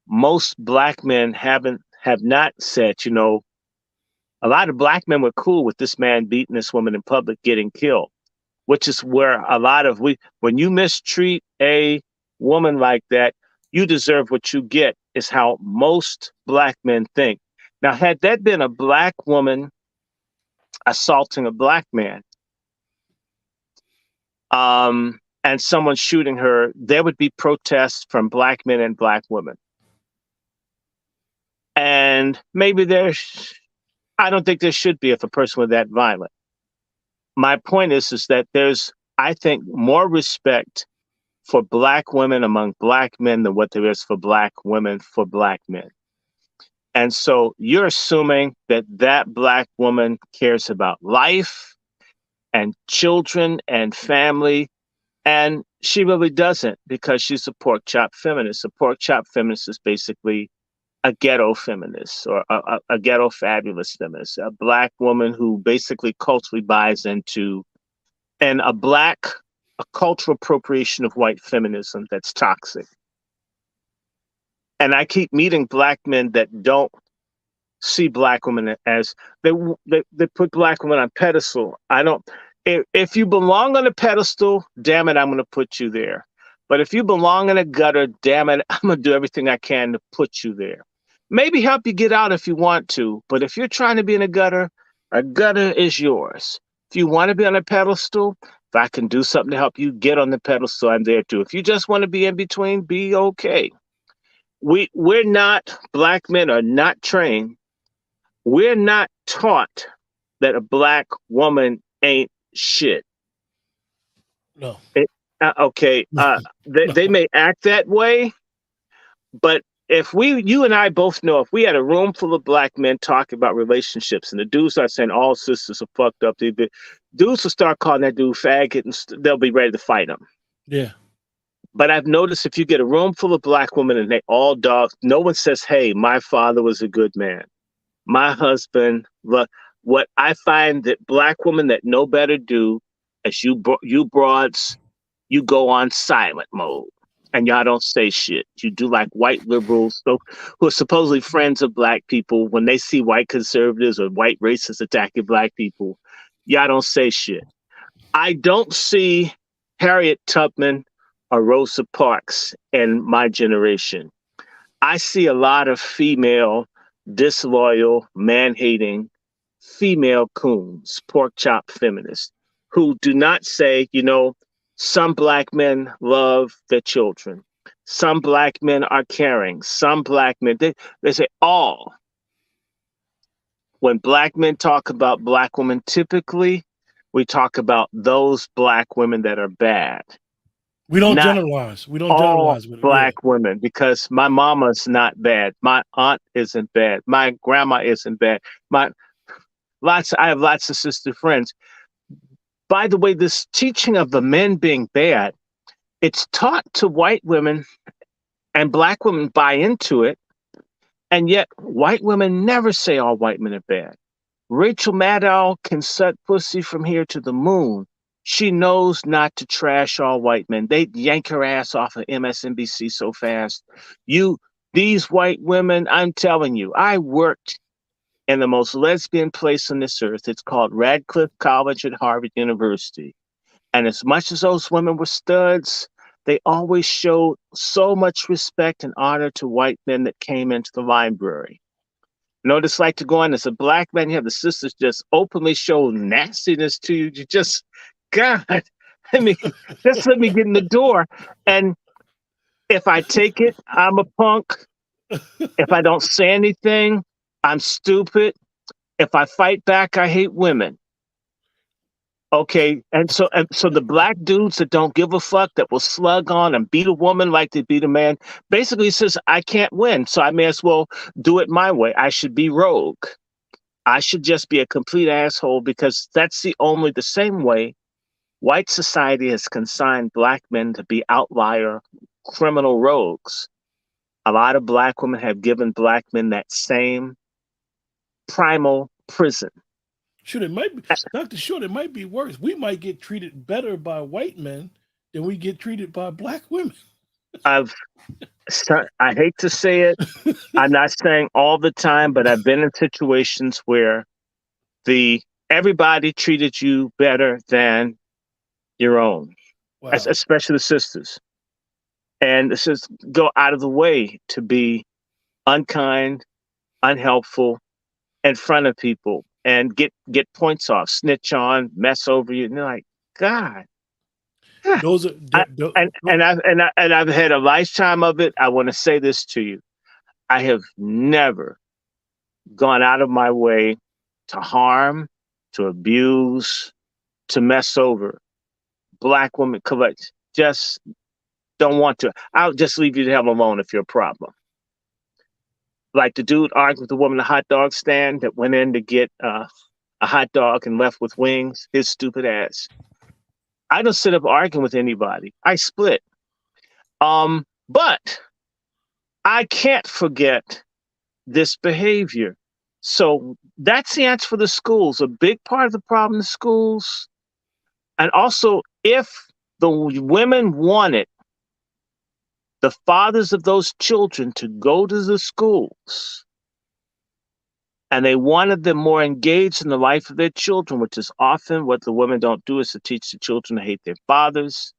most black men have not said, a lot of black men were cool with this man beating this woman in public, getting killed, which is where a lot of when you mistreat a woman like that, you deserve what you get, is how most black men think. Now, had that been a black woman assaulting a black man, and someone shooting her, there would be protests from black men and black women. And maybe I don't think there should be if a person were that violent. My point is that there's, I think, more respect for black women among black men than what there is for black women for black men. And so you're assuming that that black woman cares about life and children and family, and she really doesn't, because she's a pork chop feminist. A pork chop feminist is basically a ghetto feminist, or a ghetto fabulous feminist, a black woman who basically culturally buys into a cultural appropriation of white feminism that's toxic. And I keep meeting black men that don't see black women as they put black women on pedestal. If you belong on a pedestal, damn it, I'm going to put you there. But if you belong in a gutter, damn it, I'm going to do everything I can to put you there. Maybe help you get out if you want to, but if you're trying to be in a gutter is yours. If you want to be on a pedestal, if I can do something to help you get on the pedestal, I'm there too. If you just want to be in between, be okay. We're not, black men are not trained. We're not taught that a black woman ain't shit. No. Okay. They may act that way, but if you and I both know, if we had a room full of black men talking about relationships and the dudes are saying all sisters are fucked up, dudes will start calling that dude faggot and they'll be ready to fight him. Yeah. But I've noticed if you get a room full of black women and they all dogs, no one says, hey, my father was a good man. My husband, what I find that black women that know better do, as you broads, you go on silent mode. And y'all don't say shit. You do like white liberals who are supposedly friends of black people. When they see white conservatives or white racists attacking black people, y'all don't say shit. I don't see Harriet Tubman or Rosa Parks in my generation. I see a lot of female, disloyal, man-hating, female coons, pork chop feminists, who do not say, some black men love their children. Some black men are caring. Some black men, they say all. When black men talk about black women, typically we talk about those black women that are bad. We don't generalize. We don't generalize with black women, because my mama's not bad. My aunt isn't bad. My grandma isn't bad. I have lots of sister friends. By the way, this teaching of the men being bad, it's taught to white women And Black women buy into it. And yet white women never say all white men are bad. Rachel Maddow can suck pussy from here to the moon. She knows not to trash all white men. They yank her ass off of MSNBC so fast. These white women, I'm telling you, I worked in the most lesbian place on this earth. It's called Radcliffe College at Harvard University. And as much as those women were studs, they always showed so much respect and honor to white men that came into the library. You know what it's like to go in as a Black man? You have the sisters just openly show nastiness to you. You just, God, just let me get in the door. And if I take it, I'm a punk. If I don't say anything, I'm stupid. If I fight back, I hate women. Okay, and so the Black dudes that don't give a fuck, that will slug on and beat a woman like they beat a man, basically says, I can't win, so I may as well do it my way. I should be rogue. I should just be a complete asshole, because that's the same way white society has consigned Black men to be outlier criminal rogues. A lot of Black women have given Black men that same primal prison. Shoot, it might be, Dr. Short, it might be worse. We might get treated better by white men than we get treated by Black women. I hate to say it. I'm not saying all the time, but I've been in situations where everybody treated you better than your own, Wow. Especially the sisters. And this is go out of the way to be unkind, unhelpful in front of people and get points off, snitch on, mess over you. And you're like, God. Those are and I've had a lifetime of it. I want to say this to you. I have never gone out of my way to harm, to abuse, to mess over Black women. Just don't want to. I'll just leave you the hell alone if you're a problem. Like the dude argued with the woman at the hot dog stand that went in to get a hot dog and left with wings, his stupid ass. I don't sit up arguing with anybody. I split. But I can't forget this behavior. So that's the answer for the schools. A big part of the problem in schools. And also, if the women wanted the fathers of those children to go to the schools, and they wanted them more engaged in the life of their children, which is often what the women don't do, is to teach the children to hate their fathers,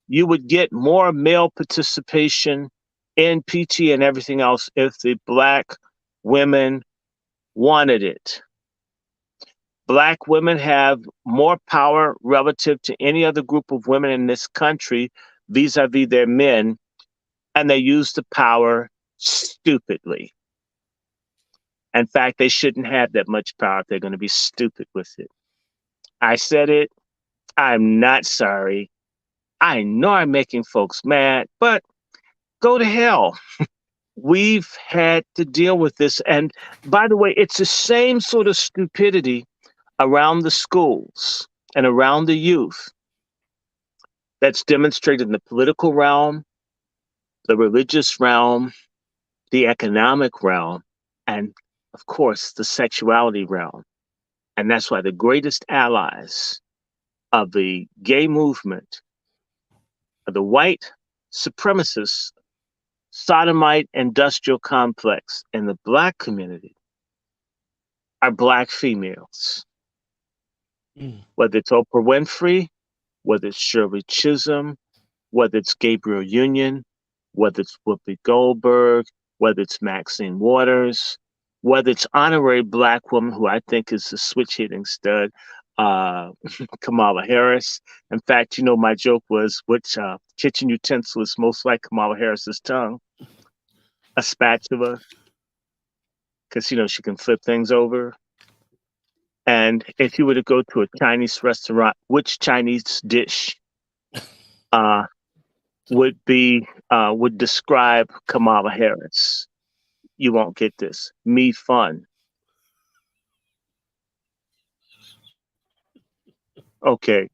you would get more male participation in PT and everything else if the Black women wanted it. Black women have more power relative to any other group of women in this country vis-a-vis their men, and they use the power stupidly. In fact, they shouldn't have that much power if they're going to be stupid with it. I said it. I'm not sorry. I know I'm making folks mad, but go to hell. We've had to deal with this. And by the way, it's the same sort of stupidity around the schools and around the youth that's demonstrated in the political realm, the religious realm, the economic realm, and of course, the sexuality realm. And that's why the greatest allies of the gay movement, of the white supremacist sodomite industrial complex in the Black community, are Black females. Whether it's Oprah Winfrey, whether it's Shirley Chisholm, whether it's Gabriel Union, whether it's Whoopi Goldberg, whether it's Maxine Waters, whether it's honorary Black woman who I think is a switch-hitting stud, Kamala Harris. In fact, my joke was, which kitchen utensil is most like Kamala Harris's tongue? A spatula, because, she can flip things over. And if you were to go to a Chinese restaurant, which Chinese dish would describe Kamala Harris? You won't get this. Me fun. Okay.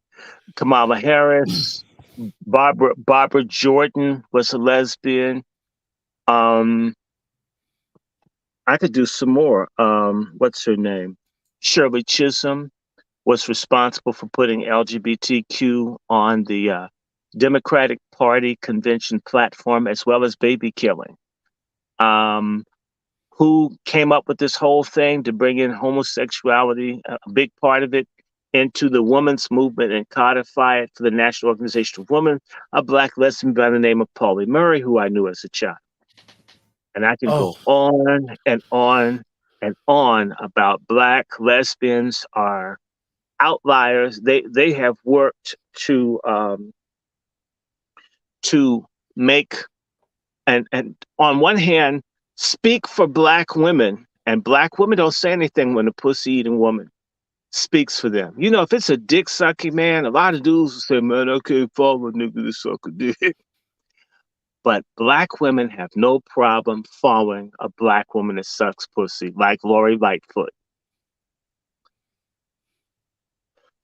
Kamala Harris, Barbara Jordan was a lesbian. I could do some more. What's her name? Shirley Chisholm was responsible for putting LGBTQ on the Democratic Party convention platform, as well as baby killing. Who came up with this whole thing to bring in homosexuality, a big part of it, into the women's movement and codify it for the National Organization of Women, a Black lesbian by the name of Pauli Murray, who I knew as a child. And I can go on and on and on about Black lesbians are outliers. They have worked to make and on one hand speak for Black women, and Black women don't say anything when a pussy eating woman speaks for them. You know, if it's a dick sucking man, a lot of dudes will say, "Man, I can't follow a nigga to suck a dick." But Black women have no problem following a Black woman that sucks pussy, like Lori Lightfoot.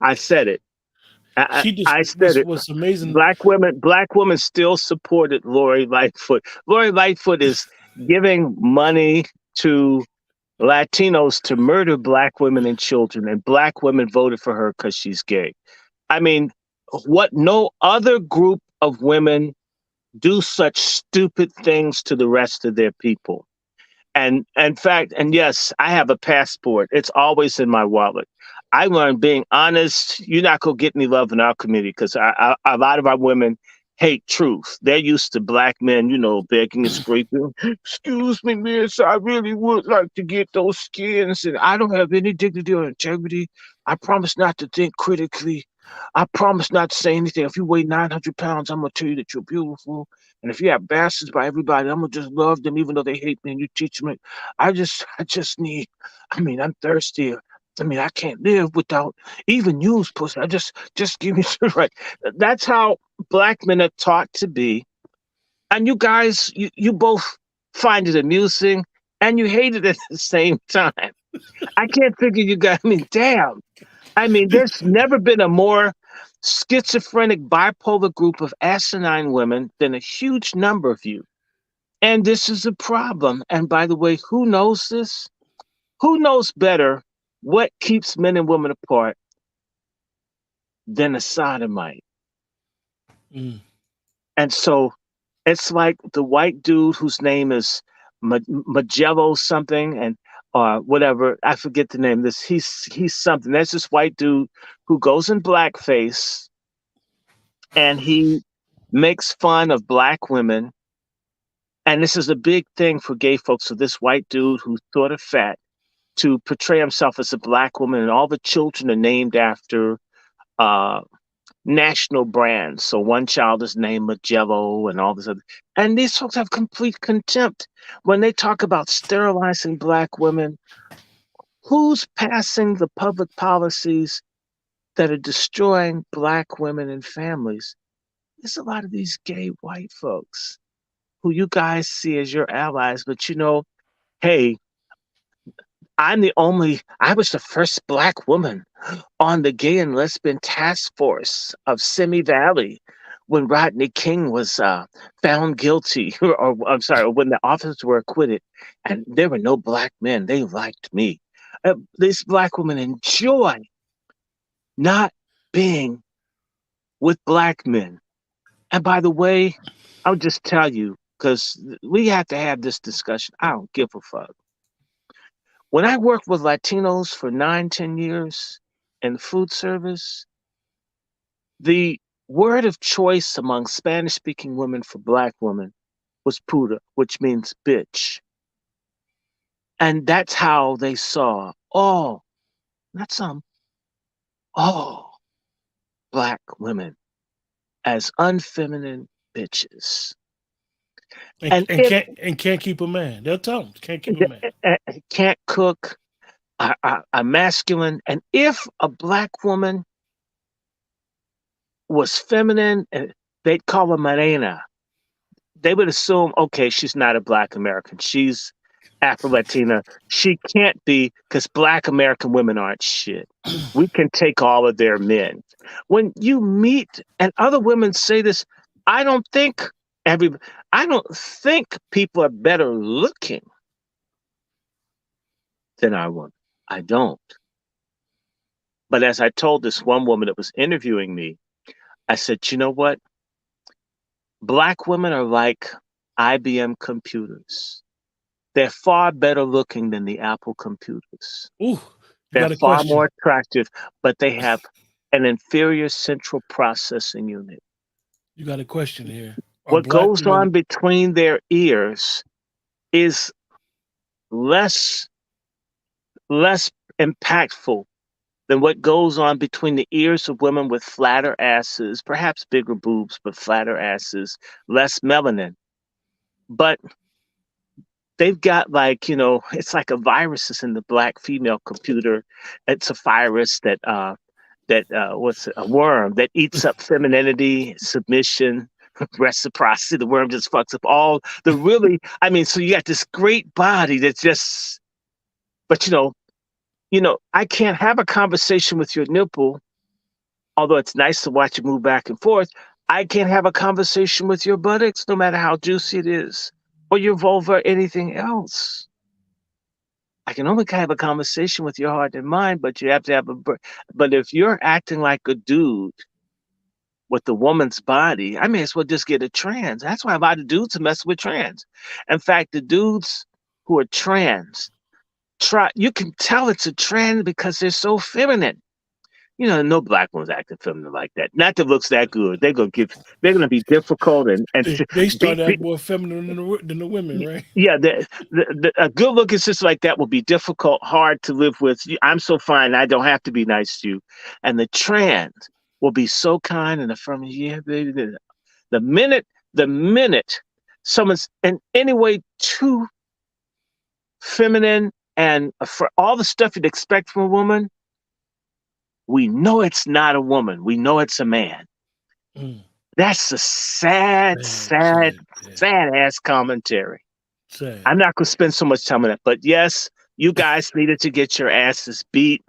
I said it. I said it. What's amazing. Black women still supported Lori Lightfoot. Lori Lightfoot is giving money to Latinos to murder Black women and children, and Black women voted for her because she's gay. I mean, what no other group of women do such stupid things to the rest of their people. And in fact, and yes, I have a passport. It's always in my wallet. I learned being honest, you're not going to get any love in our community because a lot of our women hate truth. They're used to Black men, you know, begging and scraping. "Excuse me, miss, I really would like to get those skins. And I don't have any dignity or integrity. I promise not to think critically. I promise not to say anything. If you weigh 900 pounds, I'm going to tell you that you're beautiful. And if you have bastards by everybody, I'm going to just love them even though they hate me and you teach me. I just need, I'm thirsty. I can't live without even used pussy. Just give me some right." That's how Black men are taught to be. And you guys, you both find it amusing and you hate it at the same time. I can't figure you guys, damn. There's never been a more schizophrenic, bipolar group of asinine women than a huge number of you. And this is a problem. And by the way, who knows this? Who knows better what keeps men and women apart than a sodomite? And so it's like the white dude whose name is Magello something and whatever, I forget the name. He's something. That's this white dude who goes in blackface and he makes fun of Black women. And this is a big thing for gay folks. So this white dude who's sort of fat to portray himself as a Black woman, and all the children are named after national brands. So one child is named Magello and all this other. And these folks have complete contempt when they talk about sterilizing Black women. Who's passing the public policies that are destroying Black women and families? There's a lot of these gay white folks who you guys see as your allies, but hey, I was the first Black woman on the Gay and Lesbian Task Force of Simi Valley when Rodney King was found guilty, or when the officers were acquitted, and there were no Black men. They liked me. These Black women enjoy not being with Black men. And by the way, I'll just tell you, because we have to have this discussion. I don't give a fuck. When I worked with Latinos for 9-10 years in the food service, the word of choice among Spanish-speaking women for Black women was puta, which means bitch. And that's how they saw all Black women as unfeminine bitches. And can't keep a man. They'll tell them can't keep a man. Can't cook, are masculine. And if a Black woman was feminine, they'd call her morena. They would assume, okay, she's not a Black American. She's Afro-Latina. She can't be, because Black American women aren't shit. We can take all of their men. When you meet, and other women say this, I don't think I don't think people are better looking than our women. I don't. But as I told this one woman that was interviewing me, I said, you know what? Black women are like IBM computers. They're far better looking than the Apple computers. Ooh, you They're got a far question. more attractive, but they have an inferior central processing unit. You got a question here. Are What black goes women? on between their ears is less impactful than what goes on between the ears of women with flatter asses, perhaps bigger boobs, but flatter asses, less melanin. But they've got like, it's like a virus is in the black female computer. It's a virus what's it, a worm that eats up femininity, submission, reciprocity. The worm just fucks up all the really, I mean, so you got this great body that just, but I can't have a conversation with your nipple, although it's nice to watch it move back and forth. I can't have a conversation with your buttocks, no matter how juicy it is, or your vulva, or anything else. I can only have a conversation with your heart and mind, but you have to have but if you're acting like a dude with the woman's body, I may as well just get a trans. That's why a lot of dudes are messing with trans. In fact, the dudes who are trans, you can tell it's a trend because they're so feminine. No black one's acting feminine like that. Not that looks that good. They're gonna be difficult and They start be, to act more feminine than the women, right? yeah. A good looking sister like that will be difficult, hard to live with. I'm so fine, I don't have to be nice to you. And the trans will be so kind and affirming. Yeah, baby. The minute someone's in any way too feminine and for all the stuff you'd expect from a woman, we know it's not a woman. We know it's a man. Mm. That's a sad, sad, sad ass commentary. Sad. I'm not going to spend so much time on that. But yes, you guys needed to get your asses beat.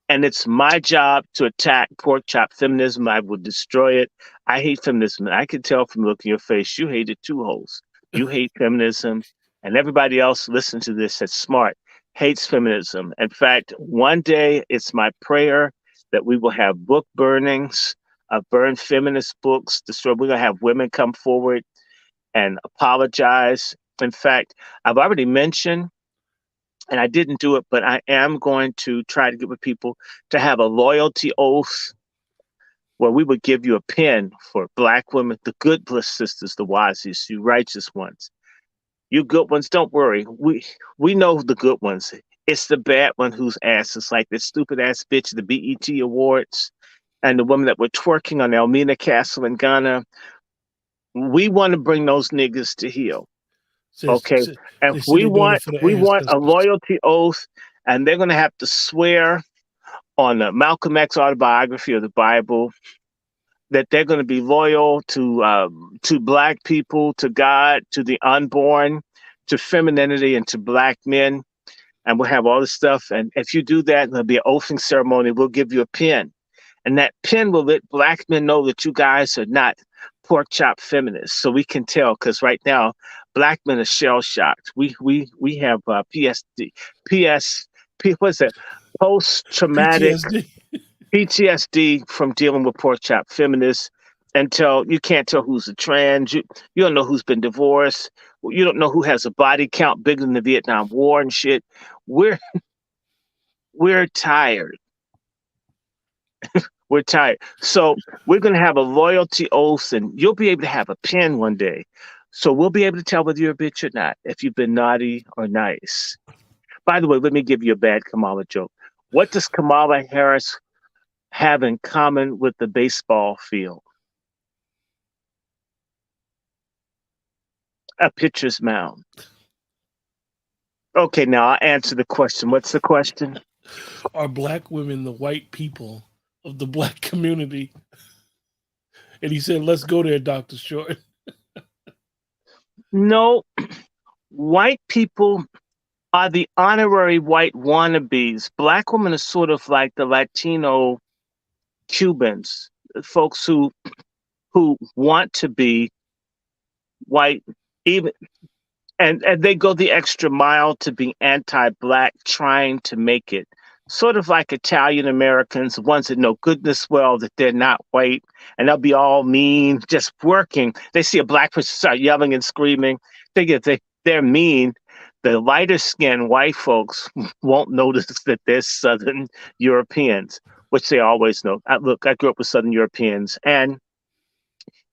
And it's my job to attack pork chop feminism. I will destroy it. I hate feminism. I can tell from looking your face, you hate it too, hoes. You hate feminism. And everybody else listen to this that's smart hates feminism. In fact, one day it's my prayer that we will have book burnings, burn feminist books, destroy. We're going to have women come forward and apologize. In fact, I've already mentioned, and I didn't do it, but I am going to try to get with people to have a loyalty oath where we would give you a pen for Black women, the good sisters, the wisest, you righteous ones. You good ones, don't worry. We know the good ones. It's the bad one whose ass is like this stupid ass bitch at the BET Awards and the woman that were twerking on Elmina Castle in Ghana. We want to bring those niggas to heel. Okay. And we want a loyalty oath, and they're gonna have to swear on the Malcolm X autobiography of the Bible that they're going to be loyal to Black people, to God, to the unborn, to femininity, and to Black men. And we'll have all this stuff. And if you do that, there'll be an oathing ceremony. We'll give you a pen. And that pen will let Black men know that you guys are not pork chop feminists. So we can tell, because right now, Black men are shell shocked. We have what's that? Post-traumatic PTSD from dealing with pork chop feminists. Until you can't tell who's a trans, you don't know who's been divorced, you don't know who has a body count bigger than the Vietnam War and shit. We're tired. We're tired. So we're going to have a loyalty oath, and you'll be able to have a pen one day. So we'll be able to tell whether you're a bitch or not, if you've been naughty or nice. By the way, let me give you a bad Kamala joke. What does Kamala Harris have in common with the baseball field? A pitcher's mound. Okay, now I'll answer the question. What's the question? Are Black women the white people of the Black community? And he said, let's go there, Dr. Short. No, white people are the honorary white wannabes. Black women are sort of like the Latino Cubans, folks who want to be white, even, and they go the extra mile to be anti-black, trying to make it sort of like Italian Americans, ones that know goodness well that they're not white, and they'll be all mean, just working. They see a black person start yelling and screaming. They're mean. The lighter skinned white folks won't notice that they're Southern Europeans, which they always know. Look, I grew up with Southern Europeans, and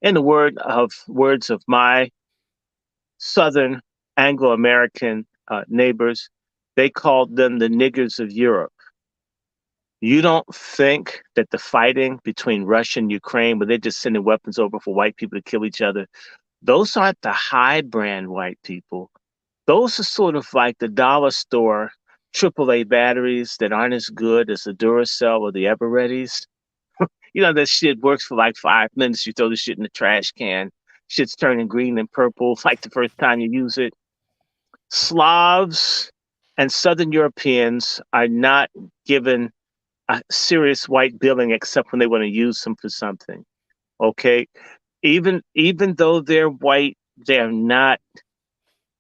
in the words of my Southern Anglo-American neighbors, they called them the niggers of Europe. You don't think that the fighting between Russia and Ukraine, where they're just sending weapons over for white people to kill each other, those aren't the high brand white people. Those are sort of like the dollar store AAA batteries that aren't as good as the Duracell or the Evereadys. You know, that shit works for like 5 minutes. You throw the shit in the trash can. Shit's turning green and purple like the first time you use it. Slavs and Southern Europeans are not given a serious white billing except when they want to use them for something. Okay? Even though they're white, they're not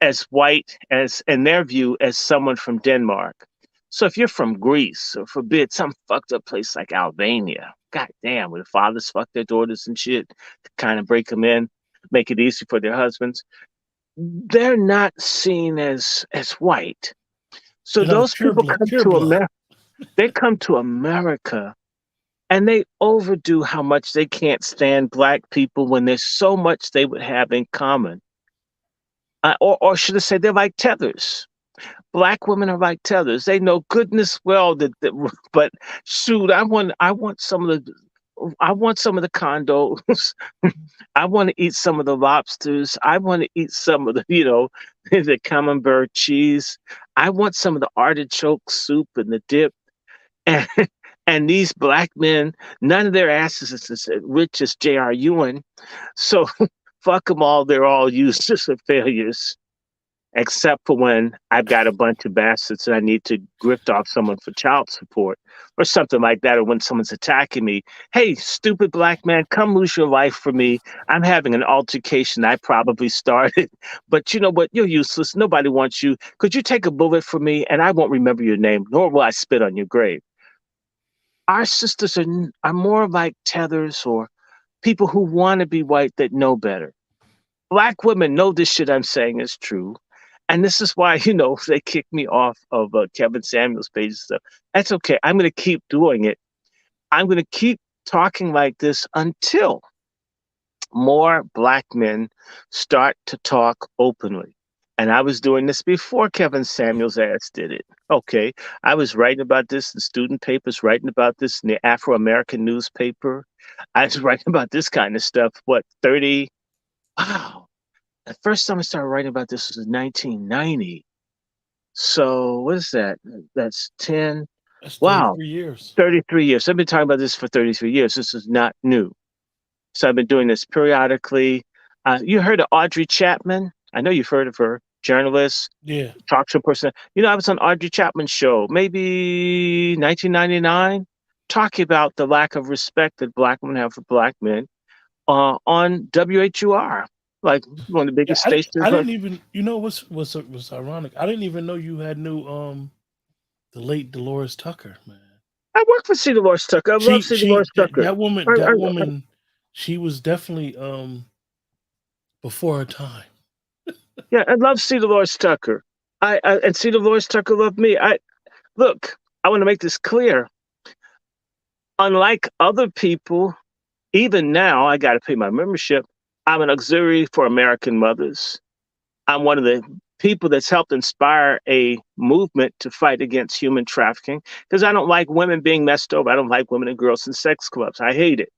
as white as, in their view, as someone from Denmark. So if you're from Greece, or forbid some fucked up place like Albania, goddamn, where the fathers fuck their daughters and shit to kind of break them in, make it easy for their husbands, they're not seen as white. So They're like those people come pure to blood. America. They come to America and they overdo how much they can't stand black people when there's so much they would have in common. Or should I say, they're like tethers. Black women are like tethers. They know goodness well but shoot, I want some of the condos. I want to eat some of the lobsters. I want to eat some of the, the camembert cheese. I want some of the artichoke soup and the dip. And, and these black men, none of their asses is as rich as J.R. Ewing. So fuck them all. They're all useless and failures, except for when I've got a bunch of bastards and I need to grift off someone for child support or something like that, or when someone's attacking me. Hey, stupid black man, come lose your life for me. I'm having an altercation I probably started, but you know what? You're useless. Nobody wants you. Could you take a bullet for me? And I won't remember your name, nor will I spit on your grave. Our sisters are more like tethers or people who want to be white that know better. Black women know this shit I'm saying is true. And this is why, they kicked me off of Kevin Samuels' page and stuff. That's okay. I'm going to keep doing it. I'm going to keep talking like this until more black men start to talk openly. And I was doing this before Kevin Samuels' ass did it. Okay. I was writing about this in student papers, writing about this in the Afro-American newspaper. I was writing about this kind of stuff, 30? Wow. The first time I started writing about this was in 1990. So what is that? That's 10. That's Wow. 33 years. 33 years. I've been talking about this for 33 years. This is not new. So I've been doing this periodically. You heard of Audrey Chapman? I know you've heard of her. Journalist, Yeah. talk show person. I was on Audrey Chapman's show, maybe 1999, talking about the lack of respect that black women have for black men on WHUR, like one of the Yeah, biggest stations. I didn't even, what's ironic? I didn't even know you had knew the late Delores Tucker, man. I work for Delores Tucker. I love Delores Tucker. That woman, she was definitely before her time. Yeah, I love Delores Tucker. And Delores Tucker loved me. Look, I want to make this clear. Unlike other people, even now, I got to pay my membership. I'm an auxiliary for American mothers. I'm one of the people that's helped inspire a movement to fight against human trafficking because I don't like women being messed over. I don't like women and girls in sex clubs. I hate it.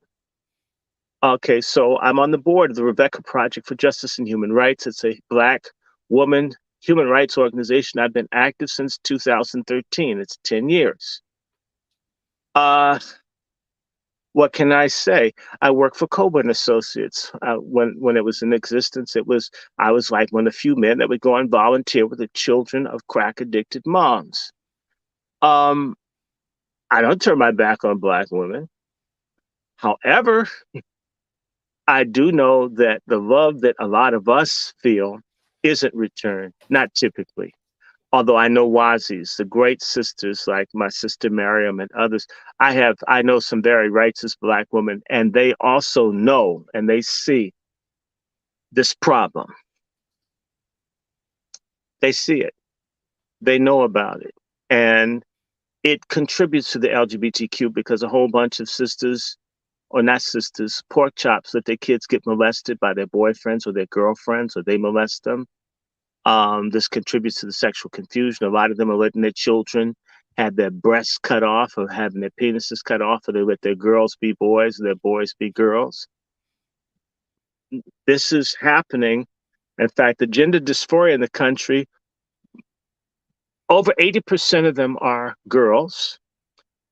Okay, so I'm on the board of the Rebecca Project for Justice and Human Rights. It's a Black woman human rights organization. I've been active since 2013. It's 10 years. What can I say? I work for Coburn Associates. When it was in existence, I was like one of the few men that would go and volunteer with the children of crack addicted moms. I don't turn my back on black women. However, I do know that the love that a lot of us feel isn't returned, not typically. Although I know Wazis, the great sisters like my sister Miriam and others, I know some very righteous Black women, and they also know and they see this problem. They see it. They know about it. And it contributes to the LGBTQ because a whole bunch of sisters, or not sisters, pork chops, that their kids get molested by their boyfriends or their girlfriends, or they molest them. This contributes to the sexual confusion. A lot of them are letting their children have their breasts cut off or having their penises cut off, or they let their girls be boys, their boys be girls. This is happening. In fact, the gender dysphoria in the country, over 80% of them are girls,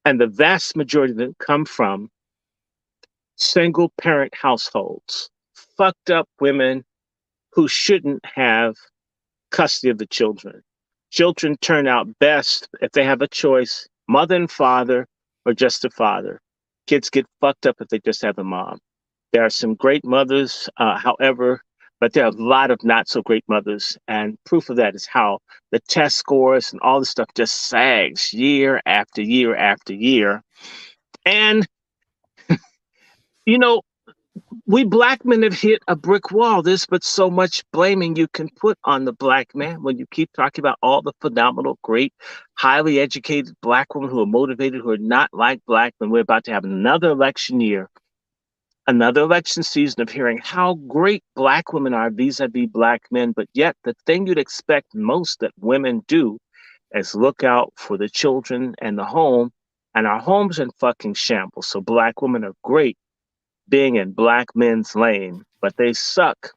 and the vast majority of them come from single parent households, fucked up women who shouldn't have custody of the children. Children turn out best if they have a choice, mother and father, or just a father. Kids get fucked up if they just have a mom. There are some great mothers, however, but there are a lot of not so great mothers. And proof of that is how the test scores and all this stuff just sags year after year after year. And, you know, we Black men have hit a brick wall. There's but so much blaming you can put on the Black man when you keep talking about all the phenomenal, great, highly educated Black women who are motivated, who are not like Black men. We're about to have another election year, another election season of hearing how great Black women are vis-a-vis Black men. But yet the thing you'd expect most that women do is look out for the children and the home, and our homes in fucking shambles. So Black women are great being in Black men's lane, but they suck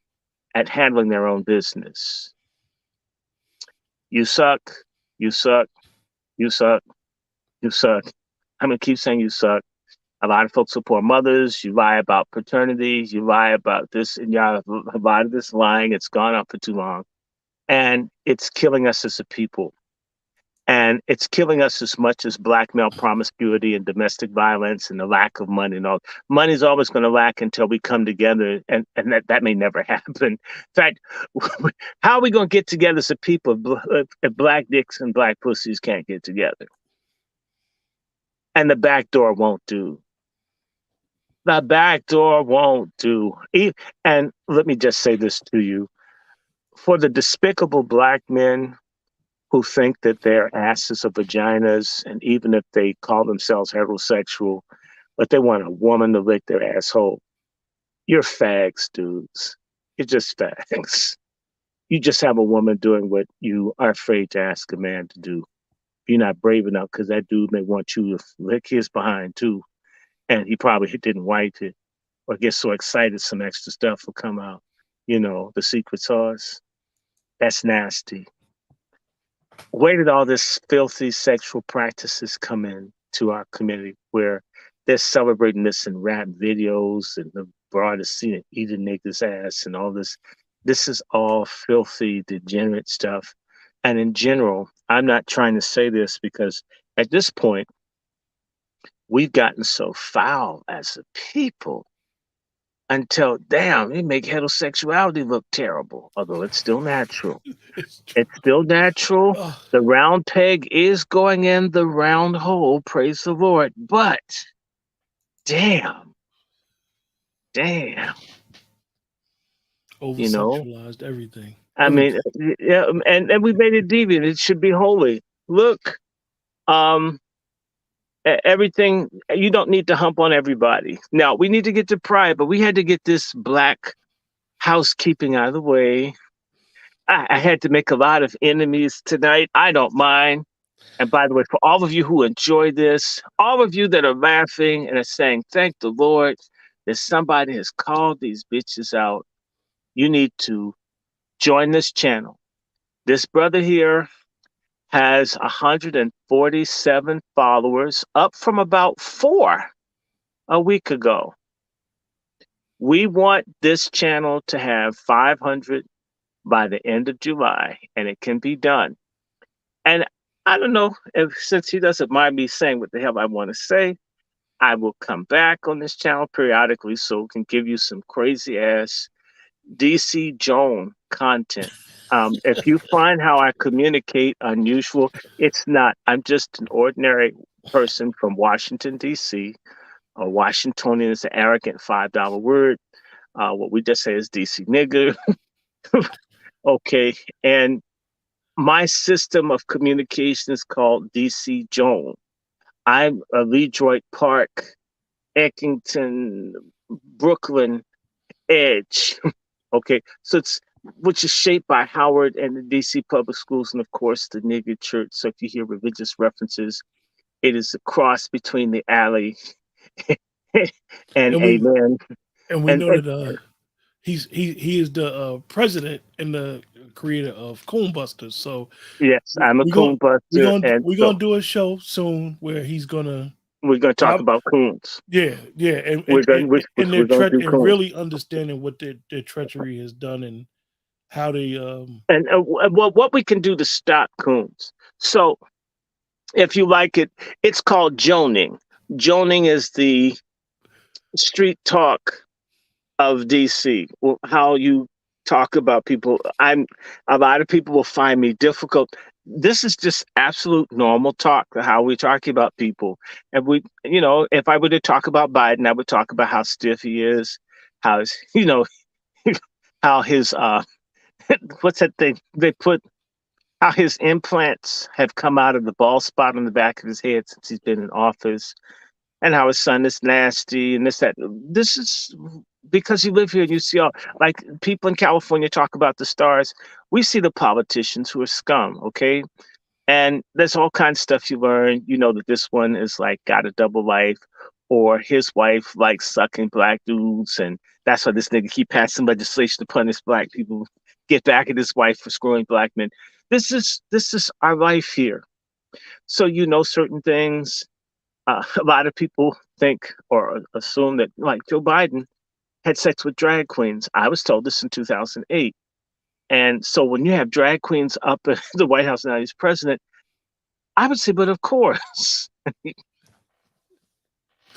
at handling their own business. You suck, you suck, you suck, you suck. I'm gonna keep saying you suck. A lot of folks support mothers. You lie about paternity. You lie about this, and y'all a lot of this lying. It's gone on for too long, and it's killing us as a people. And it's killing us as much as Black male promiscuity and domestic violence and the lack of money and all. Money's always going to lack until we come together, and that may never happen. In fact, how are we going to get together as a people if Black dicks and Black pussies can't get together? And the back door won't do. The back door won't do. And let me just say this to you. For the despicable Black men who think that their asses are vaginas, and even if they call themselves heterosexual, but they want a woman to lick their asshole, you're fags, dudes. You're just fags. You just have a woman doing what you are afraid to ask a man to do. You're not brave enough because that dude may want you to lick his behind too. And he probably didn't wipe it or get so excited some extra stuff will come out. You know, the secret sauce. That's nasty. Where did all this filthy sexual practices come in to our community where they're celebrating this in rap videos and the broad is seen eating niggas' ass and all this? This is all filthy, degenerate stuff. And in general, I'm not trying to say this because at this point, we've gotten so foul as a people until, damn, they make heterosexuality look terrible, although it's still natural. It's still natural. The round peg is going in the round hole, praise the Lord. But, damn. Over-sexualized everything. I mean, yeah, and we made it deviant. It should be holy. Look, everything, you don't need to hump on everybody. Now, we need to get to pride, but we had to get this Black housekeeping out of the way. I had to make a lot of enemies tonight. I don't mind. And by the way, for all of you who enjoy this, all of you that are laughing and are saying, thank the Lord that somebody has called these bitches out, you need to join this channel. This brother here has 147 followers, up from about 4 a week ago. We want this channel to have 500 by the end of July, and it can be done. And I don't know if, since he doesn't mind me saying what the hell I want to say, I will come back on this channel periodically so it can give you some crazy ass DC Joan content. If you find how I communicate unusual, it's not. I'm just an ordinary person from Washington, D.C. Washingtonian is an arrogant $5 word. What we just say is DC nigger. Okay. And my system of communication is called DC Joan. I'm a Leroy Park, Eckington, Brooklyn edge. Okay. So it's which is shaped by Howard and the DC public schools, and of course the nigger church. So if you hear religious references, it is a cross between the alley and And we amen. and we And, know and that he is the president and the creator of Coon Busters. So yes, I'm a we're coon gonna buster, and we're so gonna do a show soon where he's gonna we're gonna talk about coons. yeah, We're gonna we're gonna do and coons. really understanding what their treachery has done and how they And what we can do to stop coons. So if you like it, it's called joning. Joning is the street talk of DC. How you talk about people. A lot of people will find me difficult. This is just absolute normal talk, how we talking about people. And if I were to talk about Biden, I would talk about how stiff he is, how his, how his what's that thing they put, how his implants have come out of the bald spot on the back of his head since he's been in office, and how his son is nasty and this, that. This is because you live here and you see all, like, people in California talk about the stars. We see the politicians who are scum, okay? And there's all kinds of stuff you learn. You know that this one is like got a double life, or his wife likes sucking black dudes, and that's why this nigga keep passing legislation to punish black people, get back at his wife for screwing black men. This is our life here. So certain things. A lot of people think or assume that, like, Joe Biden had sex with drag queens. I was told this in 2008. And so when you have drag queens up at the White House now he's president, I would say, but of course.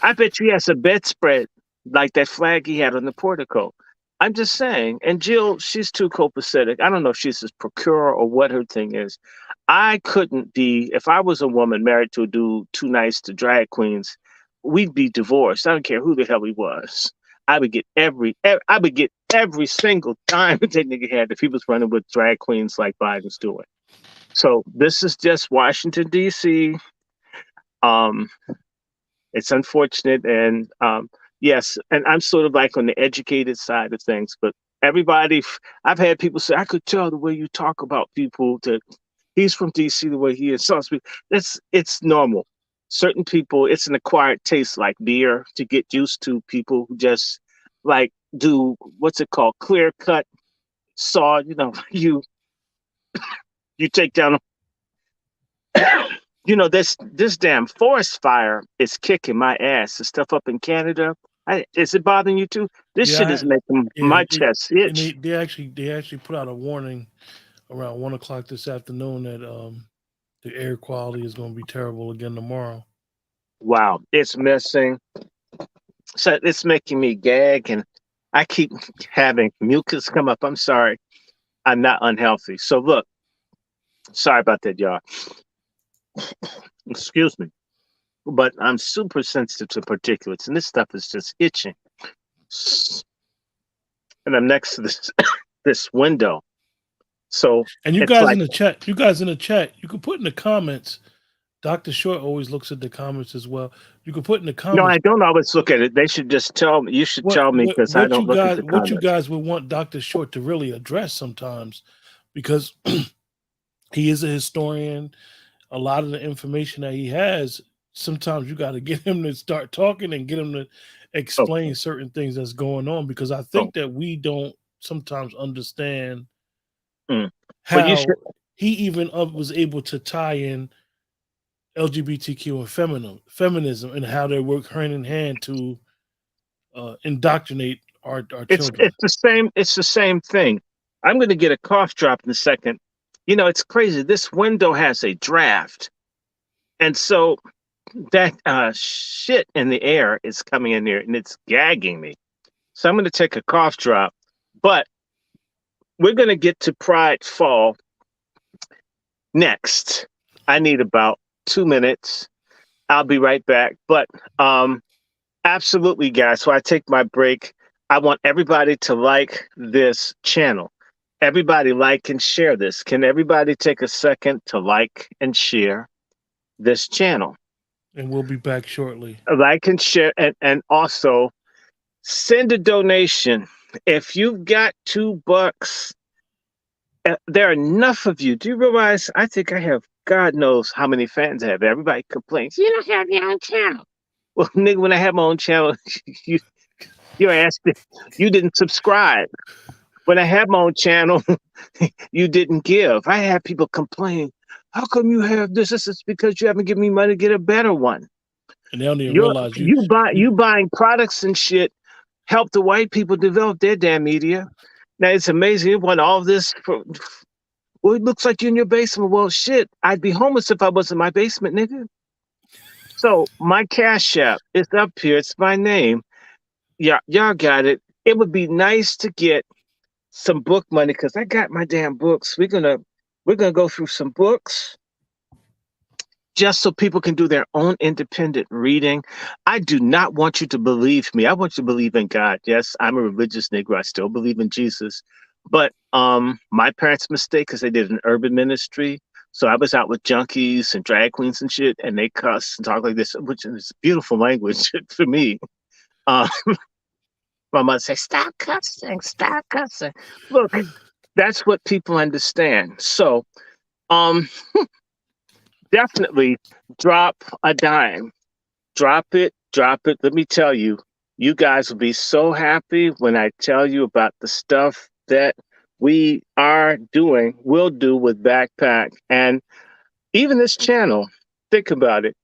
I bet you he has a bedspread like that flag he had on the portico. I'm just saying. And Jill, she's too copacetic. I don't know if she's his procurer or what her thing is. I couldn't be, if I was a woman married to a dude too nice to drag queens, we'd be divorced. I don't care who the hell he was. I would get every single time that nigga had if he was running with drag queens like Biden's doing. So this is just Washington, D.C. It's unfortunate, and yes, and I'm sort of like on the educated side of things, but I've had people say, I could tell the way you talk about people that he's from DC the way he is. So it's normal. Certain people, it's an acquired taste like beer to get used to. People who just like do what's it called, clear cut saw. You take down. This damn forest fire is kicking my ass. The stuff up in Canada, is it bothering you too? This shit is making my chest and itch. they actually put out a warning around 1 o'clock this afternoon that the air quality is going to be terrible again tomorrow. Wow, it's missing. So it's making me gag, and I keep having mucus come up. I'm sorry. I'm not unhealthy. So look, sorry about that, y'all. Excuse me. But I'm super sensitive to particulates, and this stuff is just itching. And I'm next to this this window. So And you it's guys like, in the chat, you can put in the comments. Dr. Short always looks at the comments as well. You can put in the no, comments I don't always look at it. They should just tell me. You should tell me, because I don't look at the what you comments. guys would want Dr. Short to really address sometimes, because he is a historian. A lot of the information that he has, sometimes you got to get him to start talking and get him to explain certain things that's going on, because I think that we don't sometimes understand how he even was able to tie in LGBTQ and feminism and how they work hand in hand to indoctrinate our children. It's the same thing. I'm going to get a cough drop in a second. It's crazy. This window has a draft. And so shit in the air is coming in there and it's gagging me. So I'm going to take a cough drop, but we're going to get to Pride Fall next. I need about 2 minutes. I'll be right back. But absolutely, guys. So I take my break. I want everybody to like this channel. Everybody like and share this. Can everybody take a second to like and share this channel? And we'll be back shortly. Like and share, and also send a donation. If you've got $2, there are enough of you. Do you realize I think I have God knows how many fans I have. Everybody complains, you don't have your own channel. Well, nigga, when I have my own channel, you're asking, you didn't subscribe. When I have my own channel, you didn't give. I have people complain, how come you have this? This is because you haven't given me money to get a better one. And they don't even realize you buying products and shit help the white people develop their damn media. Now it's amazing. You want all this for, well, it looks like you're in your basement. Well, shit, I'd be homeless if I was in my basement, nigga. So my Cash App is up here. It's my name. Yeah, y'all got it. It would be nice to get some book money because I got my damn books. We're gonna go through some books just so people can do their own independent reading. I do not want you to believe me. I want you to believe in God. Yes, I'm a religious Negro. I still believe in Jesus. But my parents' mistake because they did an urban ministry. So I was out with junkies and drag queens and shit, and they cuss and talk like this, which is beautiful language for me. My mother said, stop cussing, stop cussing. Look, that's what people understand. So definitely drop a dime. Drop it. Let me tell you, you guys will be so happy when I tell you about the stuff that we will do with Backpack. And even this channel, think about it.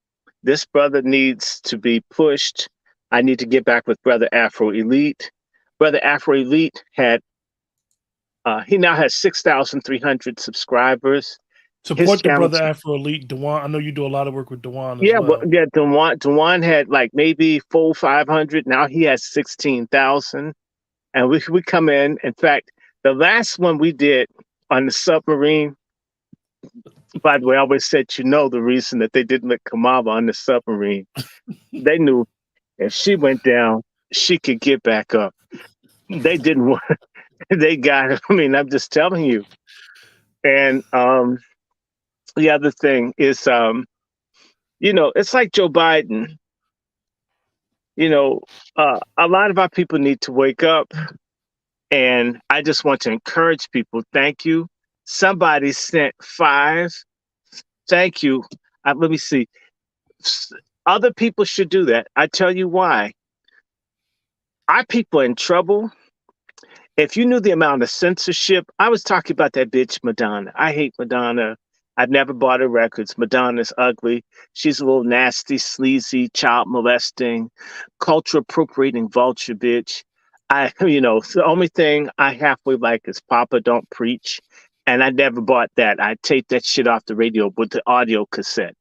This brother needs to be pushed. I need to get back with Brother Afro Elite. Brother Afro Elite he now has 6,300 subscribers. Support the Brother Afro Elite, Dewan. I know you do a lot of work with Dewan as well. Yeah, Dewan had like maybe 400-500. Now he has 16,000. And we come in. In fact, the last one we did on the submarine, by the way, I always said, the reason that they didn't let Kamala on the submarine. They knew if she went down, she could get back up. They didn't want, they got it. I mean, I'm just telling you. And the other thing is, it's like Joe Biden. A lot of our people need to wake up. And I just want to encourage people. Thank you. Somebody sent 5. Thank you. Let me see. Other people should do that. I tell you why. Our people are in trouble. If you knew the amount of censorship, I was talking about that bitch Madonna. I hate Madonna. I've never bought her records. Madonna's ugly. She's a little nasty, sleazy, child molesting, culture appropriating vulture bitch. The only thing I halfway like is Papa Don't Preach. And I never bought that. I taped that shit off the radio with the audio cassette.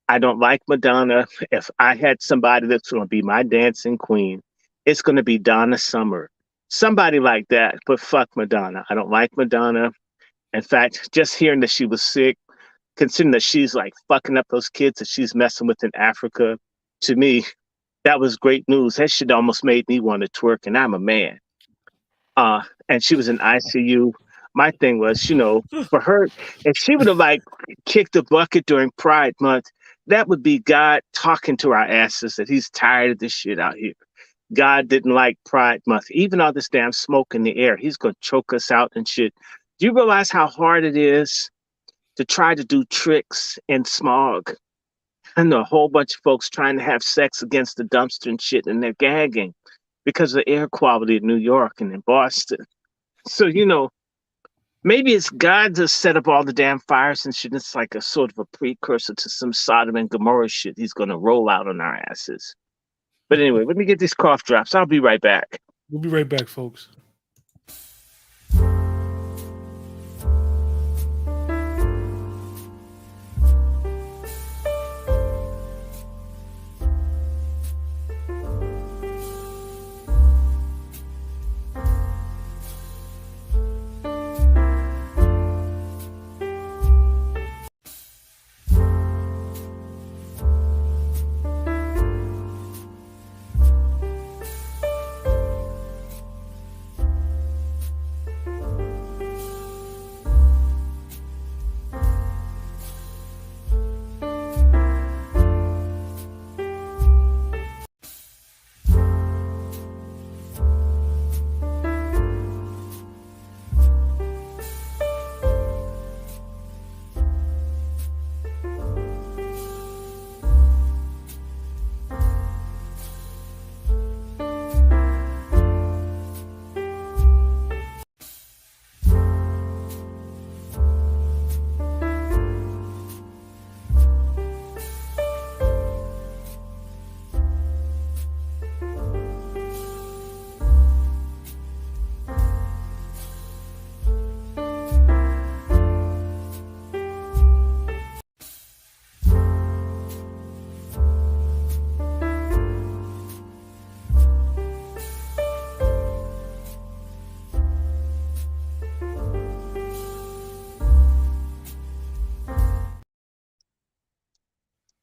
I don't like Madonna. If I had somebody that's going to be my dancing queen, it's going to be Donna Summer. Somebody like that, but fuck Madonna. I don't like Madonna. In fact, just hearing that she was sick, considering that she's like fucking up those kids that she's messing with in Africa, to me, that was great news. That shit almost made me want to twerk, and I'm a man. And she was in ICU. My thing was, for her, if she would have like kicked the bucket during Pride Month, that would be God talking to our asses that he's tired of this shit out here. God didn't like Pride Month. Even all this damn smoke in the air, he's going to choke us out and shit. Do you realize how hard it is to try to do tricks in smog? And a whole bunch of folks trying to have sex against the dumpster and shit, and they're gagging because of the air quality in New York and in Boston. So, maybe it's God that set up all the damn fires and shit. It's like a sort of a precursor to some Sodom and Gomorrah shit he's going to roll out on our asses. But anyway, let me get these cough drops. I'll be right back. We'll be right back, folks.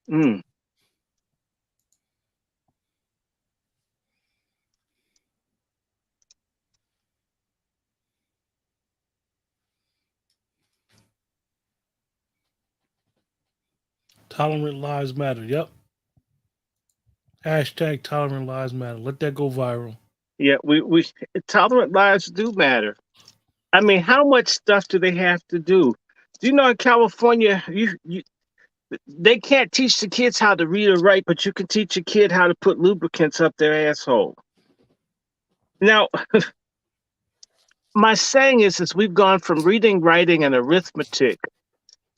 Mm. Tolerant lives matter. Yep. Hashtag tolerant lives matter. Let that go viral. Yeah, we tolerant lives do matter. I mean, how much stuff do they have to do? Do you know in California, you they can't teach the kids how to read or write, but you can teach a kid how to put lubricants up their asshole. Now, my saying is we've gone from reading, writing, and arithmetic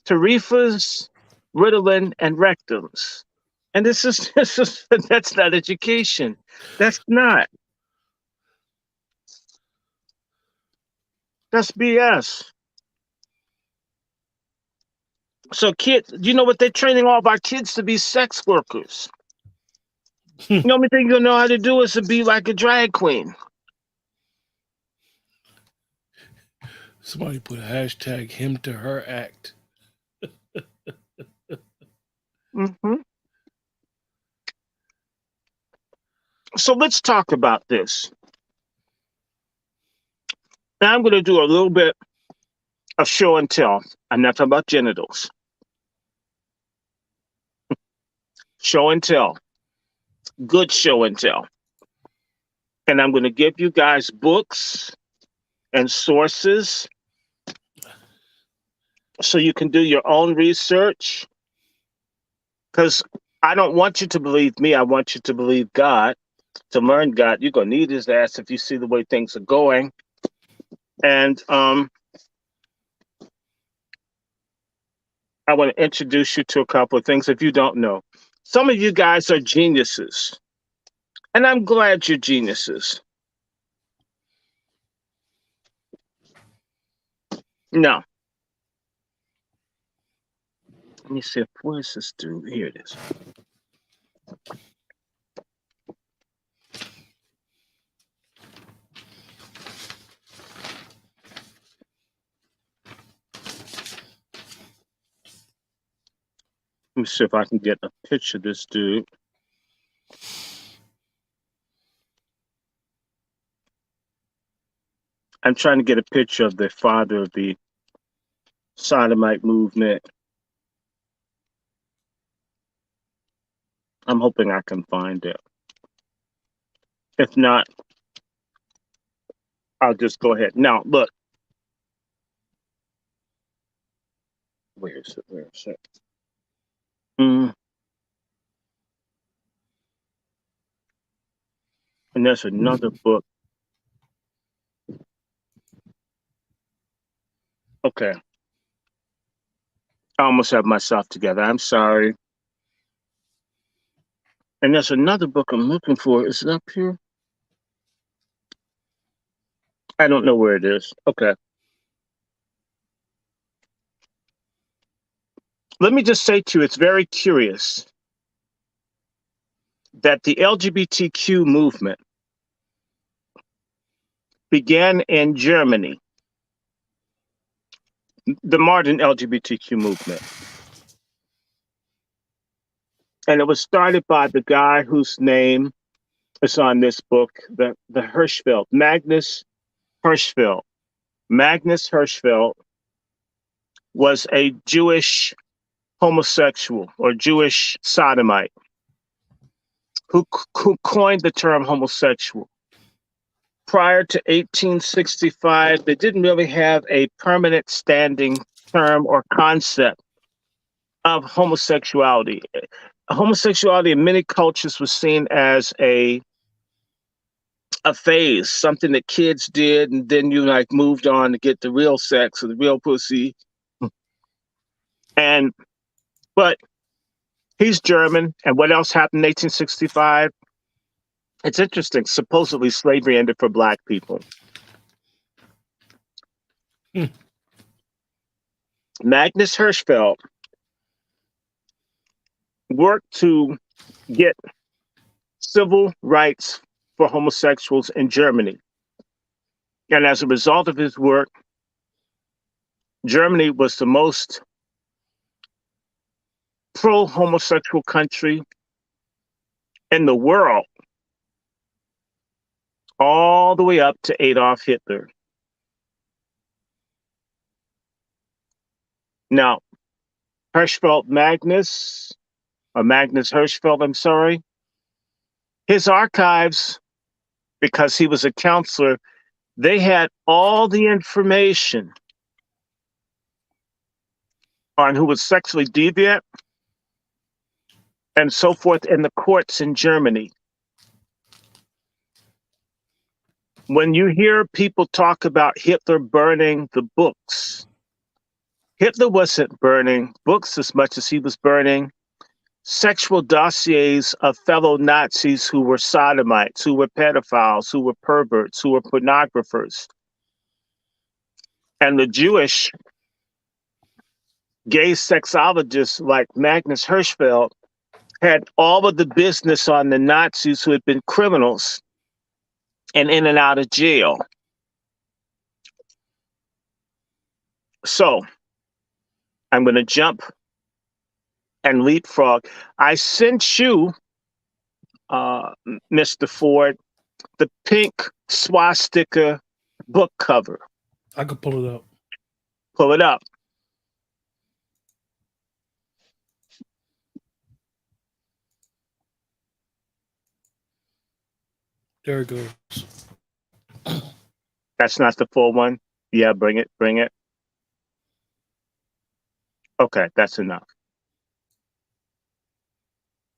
to reefers, Ritalin, and rectums. And this is that's not education. That's not. That's BS. So kids, you know what they're training all of our kids to be sex workers. The only thing you'll know how to do is to be like a drag queen. Somebody put a hashtag him to her act. Hmm. So let's talk about this. Now I'm going to do a little bit of show and tell. I'm not talking about genitals. Show and tell. Good show and tell. And I'm going to give you guys books and sources so you can do your own research. Because I don't want you to believe me. I want you to believe God. To learn God, you're going to need his ass if you see the way things are going. And I want to introduce you to a couple of things if you don't know. Some of you guys are geniuses. And I'm glad you're geniuses. Now, let me see. Where's this dude? Here it is. Let me see if I can get a picture of this dude. I'm trying to get a picture of the father of the sodomite movement. I'm hoping I can find it. If not, I'll just go ahead. Now, look. Where is it? Where is it? And there's another book. Okay. I almost have myself together. I'm sorry. And there's another book I'm looking for. Is it up here? I don't know where it is. Okay. Let me just say to you, it's very curious that the LGBTQ movement began in Germany, the modern LGBTQ movement. And it was started by the guy whose name is on this book, the Hirschfeld, Magnus Hirschfeld. Magnus Hirschfeld was a Jewish homosexual or Jewish sodomite who coined the term homosexual. Prior to 1865, they didn't really have a permanent standing term or concept of homosexuality. Homosexuality in many cultures was seen as a phase, something that kids did, and then you like moved on to get the real sex or the real pussy. But he's German, and what else happened in 1865? It's interesting. Supposedly slavery ended for Black people. Magnus Hirschfeld worked to get civil rights for homosexuals in Germany. And as a result of his work, Germany was the most pro-homosexual country in the world, all the way up to Adolf Hitler. Now, Magnus Hirschfeld, I'm sorry, his archives, because he was a counselor, they had all the information on who was sexually deviant and so forth in the courts in Germany. When you hear people talk about Hitler burning the books, Hitler wasn't burning books as much as he was burning sexual dossiers of fellow Nazis who were sodomites, who were pedophiles, who were perverts, who were pornographers. And the Jewish gay sexologists like Magnus Hirschfeld had all of the business on the Nazis who had been criminals and in and out of jail. So I'm going to jump and leapfrog. I sent you, Mr. Ford, the pink swastika book cover. I could pull it up. Pull it up. There it goes. That's not the full one. Yeah, bring it. Okay, that's enough.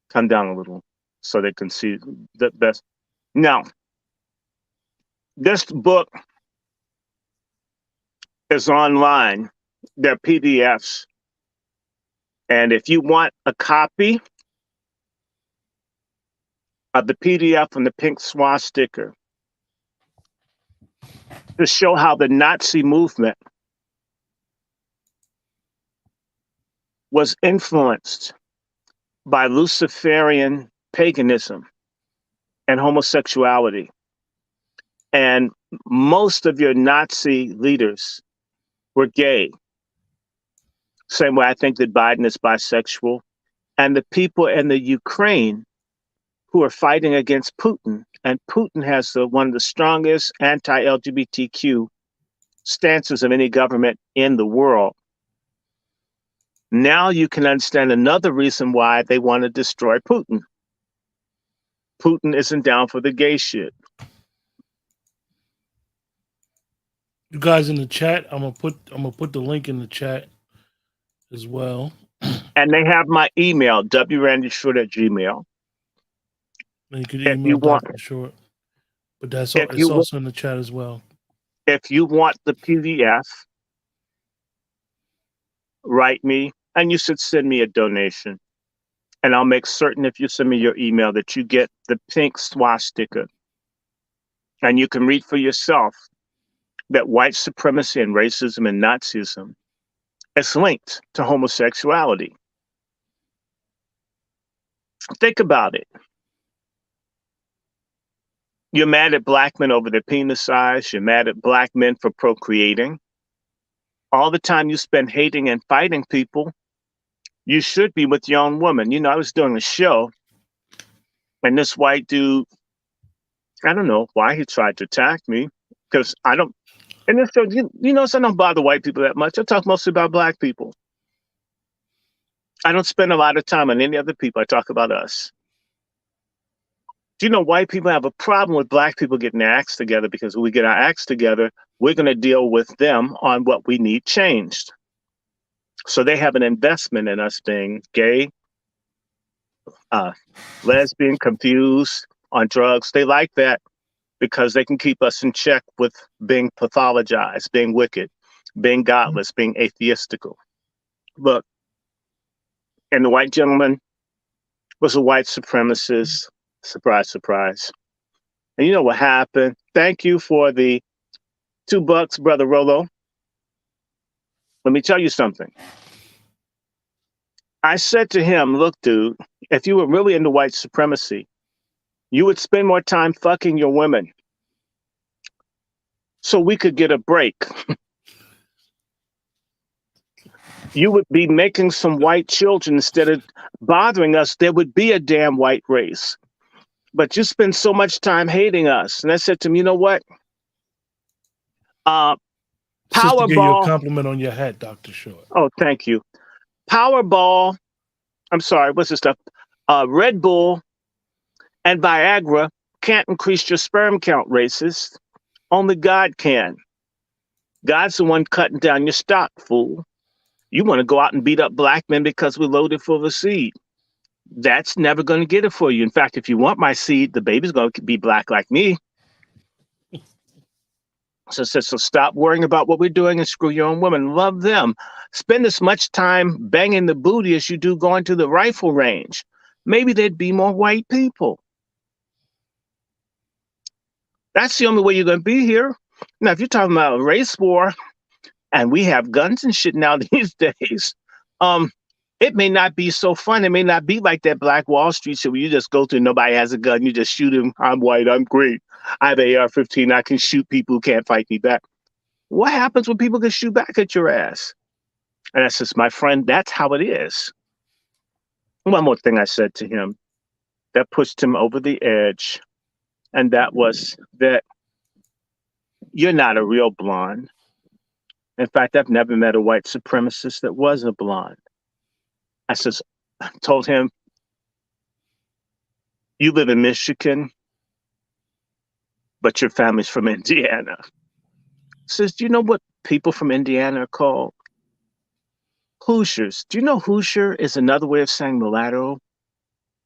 Come down a little so they can see the best. Now, this book is online. They're PDFs. And if you want a copy of the PDF and the pink swastika to show how the Nazi movement was influenced by Luciferian paganism and homosexuality. And most of your Nazi leaders were gay. Same way I think that Biden is bisexual. And the people in the Ukraine who are fighting against Putin, and Putin has one of the strongest anti-LGBTQ stances of any government in the world. Now you can understand another reason why they want to destroy Putin. Putin isn't down for the gay shit. You guys in the chat, I'm gonna put the link in the chat as well. And they have my email, wrandyshort@gmail. And you can email Dr. Short, but it's also in the chat as well. If you want the PDF, write me, and you should send me a donation. And I'll make certain if you send me your email that you get the pink swastika. And you can read for yourself that white supremacy and racism and Nazism is linked to homosexuality. Think about it. You're mad at black men over their penis size. You're mad at black men for procreating. All the time you spend hating and fighting people, you should be with your own woman. You know, I was doing a show, and this white dude, I don't know why he tried to attack me, because I don't, and this show, you know, so I don't bother white people that much. I talk mostly about black people. I don't spend a lot of time on any other people. I talk about us. Do you know white people have a problem with black people getting their acts together, because when we get our acts together, we're going to deal with them on what we need changed. So they have an investment in us being gay, lesbian, confused, on drugs. They like that because they can keep us in check with being pathologized, being wicked, being godless, being atheistical. Look, and the white gentleman was a white supremacist. Surprise, surprise. And you know what happened? Thank you for the $2, Brother Rolo. Let me tell you something. I said to him, look, dude, if you were really into white supremacy, you would spend more time fucking your women so we could get a break. You would be making some white children instead of bothering us. There would be a damn white race. But you spend so much time hating us. And I said to him, you know what? Sister gave you a Powerball. compliment on your hat, Dr. Short. Oh, thank you. Powerball. I'm sorry, what's this stuff? Red Bull and Viagra can't increase your sperm count, racist. Only God can. God's the one cutting down your stock, fool. You want to go out and beat up black men because we're loaded full of seed. That's never going to get it for you. In fact, if you want my seed, the baby's going to be black like me. So stop worrying about what we're doing and screw your own women. Love them. Spend as much time banging the booty as you do going to the rifle range. Maybe there'd be more white people. That's the only way you're going to be here. Now, if you're talking about a race war and we have guns and shit now these days, it may not be so fun. It may not be like that Black Wall Street shit where you just go through, nobody has a gun, you just shoot him. I'm white, I'm great. I have an AR-15, I can shoot people who can't fight me back. What happens when people can shoot back at your ass? And I says, my friend, that's how it is. One more thing I said to him that pushed him over the edge, and that was that you're not a real blonde. In fact, I've never met a white supremacist that was a blonde. I told him, you live in Michigan, but your family's from Indiana. Says, do you know what people from Indiana are called? Hoosiers. Do you know Hoosier is another way of saying mulatto?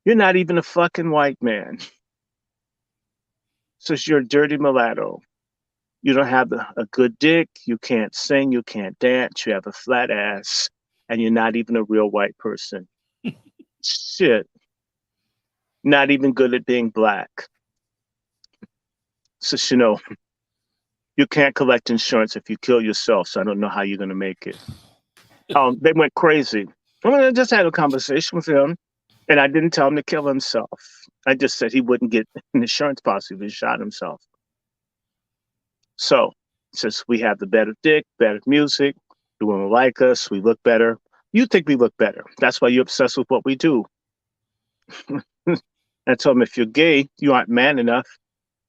You're not even a fucking white man. Says you're a dirty mulatto. You don't have a good dick. You can't sing. You can't dance. You have a flat ass. And you're not even a real white person. Shit. Not even good at being black. So, you know, you can't collect insurance if you kill yourself. So I don't know how you're going to make it. They went crazy. I just had a conversation with him. And I didn't tell him to kill himself. I just said he wouldn't get an insurance policy if he shot himself. So, since we have the better dick, better music, the women like us, we look better. You think we look better. That's why you're obsessed with what we do. I told him, if you're gay, you aren't man enough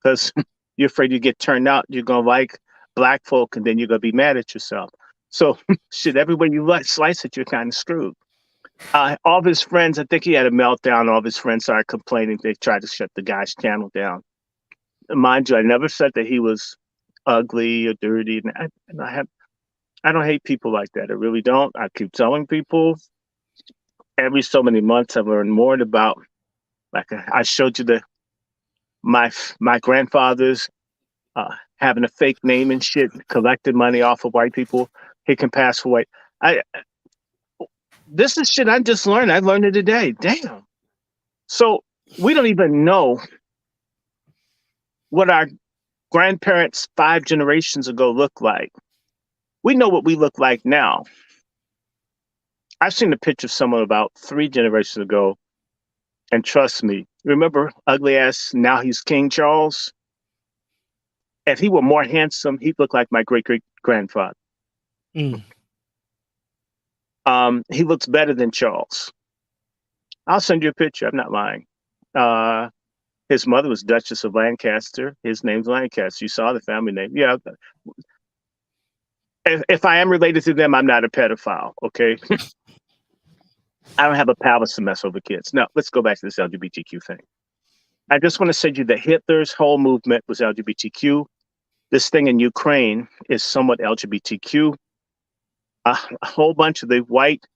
because you're afraid you get turned out. You're going to like black folk and then you're going to be mad at yourself. So, shit, everywhere you slice it, you're kind of screwed. All of his friends, I think he had a meltdown. All of his friends started complaining. They tried to shut the guy's channel down. Mind you, I never said that he was ugly or dirty. And I don't hate people like that. I really don't. I keep telling people every so many months I learn more about. Like I showed you my grandfather's having a fake name and shit, collected money off of white people. He can pass for white. This is shit I just learned. I learned it today. Damn. So we don't even know what our grandparents 5 generations ago looked like. We know what we look like now. I've seen a picture of someone about 3 generations ago, and trust me, remember ugly ass, now he's King Charles? If he were more handsome, he'd look like my great-great-grandfather. Mm. He looks better than Charles. I'll send you a picture. I'm not lying. His mother was Duchess of Lancaster. His name's Lancaster. You saw the family name. Yeah. If I am related to them, I'm not a pedophile, okay? I don't have a palace to mess over kids. Now, let's go back to this LGBTQ thing. I just want to say to you that Hitler's whole movement was LGBTQ. This thing in Ukraine is somewhat LGBTQ. A whole bunch of the white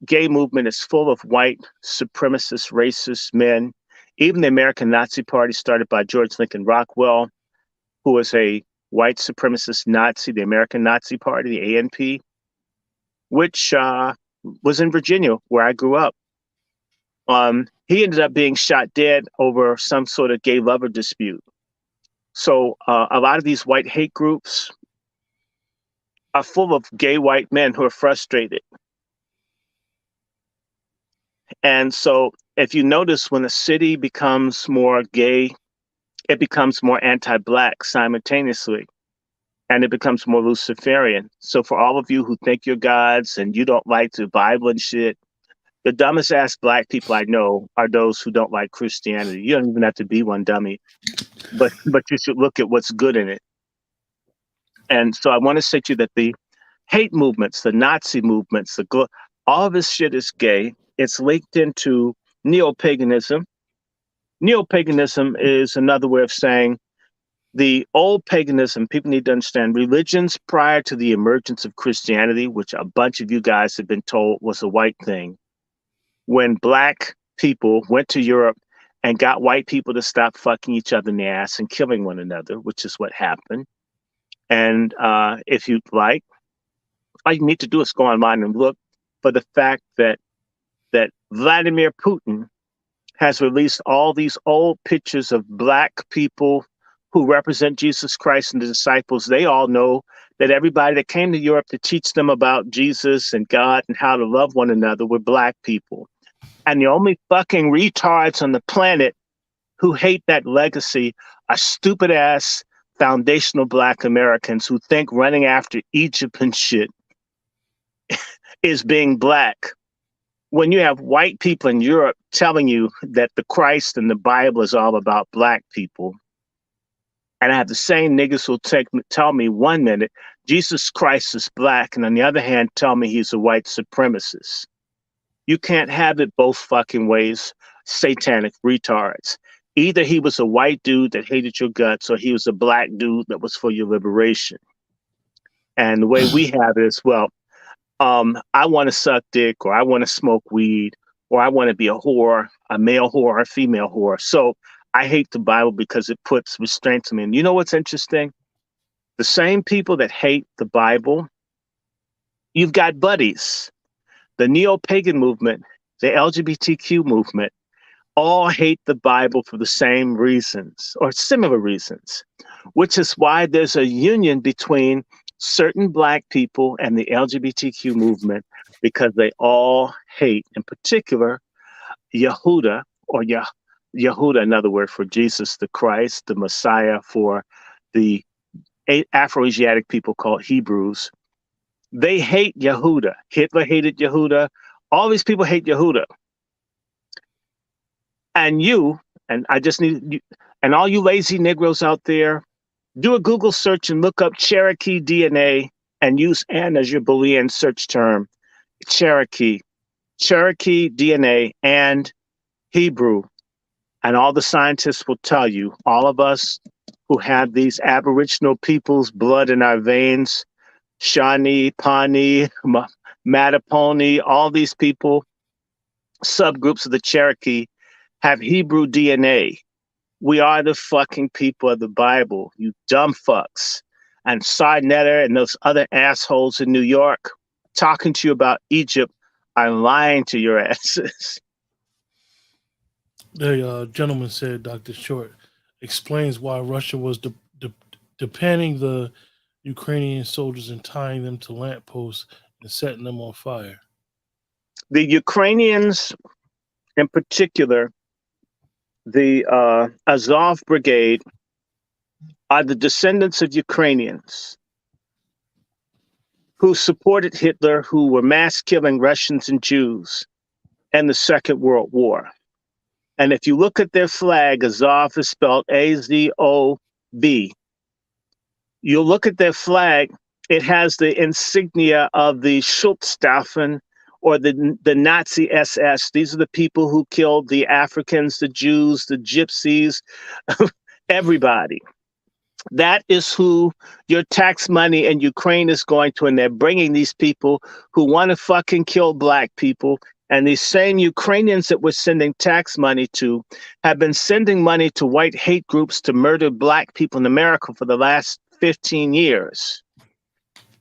gay movement is full of white supremacist, racist men. Even the American Nazi Party, started by George Lincoln Rockwell, who was a white supremacist Nazi, the American Nazi Party, the ANP, which was in Virginia, where I grew up. He ended up being shot dead over some sort of gay lover dispute. So a lot of these white hate groups are full of gay white men who are frustrated. And so if you notice, when a city becomes more gay, it becomes more anti-black simultaneously. and it becomes more Luciferian. So for all of you who think you're gods and you don't like the Bible and shit, the dumbest ass Black people I know are those who don't like Christianity. You don't even have to be one, dummy, but you should look at what's good in it. And so I want to say to you that the hate movements, the Nazi movements, all of this shit is gay. It's linked into neo-paganism. Neo-paganism is another way of saying the old paganism. People need to understand religions prior to the emergence of Christianity, which a bunch of you guys have been told was a white thing. When Black people went to Europe and got white people to stop fucking each other in the ass and killing one another, which is what happened. And if you'd like, all you need to do is go online and look for the fact that Vladimir Putin has released all these old pictures of Black people who represent Jesus Christ and the disciples. They all know that everybody that came to Europe to teach them about Jesus and God and how to love one another were Black people. And the only fucking retards on the planet who hate that legacy are stupid ass foundational Black Americans who think running after Egypt and shit is being Black. When you have white people in Europe telling you that the Christ and the Bible is all about Black people, and I have the same niggas who'll tell me 1 minute Jesus Christ is Black, and on the other hand tell me he's a white supremacist. You can't have it both fucking ways, satanic retards. Either he was a white dude that hated your guts, or he was a Black dude that was for your liberation. And the way we have it is, well, I want to suck dick, or I want to smoke weed, or I want to be a whore, a male whore, a female whore. So I hate the Bible because it puts restraints on me. And you know what's interesting? The same people that hate the Bible, you've got buddies. The neo-pagan movement, the LGBTQ movement, all hate the Bible for the same reasons or similar reasons, which is why there's a union between certain Black people and the LGBTQ movement, because they all hate, in particular, Yehuda, or Yehuda, another word for Jesus the Christ, the Messiah for the Afro-Asiatic people called Hebrews. They hate Yehuda. Hitler hated Yehuda. All these people hate Yehuda. And I just need you, and all you lazy Negroes out there, do a Google search and look up Cherokee DNA and use N as your Boolean search term. Cherokee DNA and Hebrew. And all the scientists will tell you, all of us who have these Aboriginal people's blood in our veins, Shawnee, Pawnee, Mattapony, all these people, subgroups of the Cherokee, have Hebrew DNA. We are the fucking people of the Bible, you dumb fucks. And Sarnetter and those other assholes in New York talking to you about Egypt are lying to your asses. The gentleman said, Dr. Short explains why Russia was depending the Ukrainian soldiers and tying them to lampposts and setting them on fire. The Ukrainians, in particular, the Azov Brigade, are the descendants of Ukrainians who supported Hitler, who were mass killing Russians and Jews in the Second World War. And if you look at their flag, Azov is spelled A-Z-O-V. You look at their flag, it has the insignia of the Schutzstaffen, or the Nazi SS. These are the people who killed the Africans, the Jews, the Gypsies, everybody. That is who your tax money in Ukraine is going to, and they're bringing these people who want to fucking kill Black people. And these same Ukrainians that we're sending tax money to have been sending money to white hate groups to murder Black people in America for the last 15 years.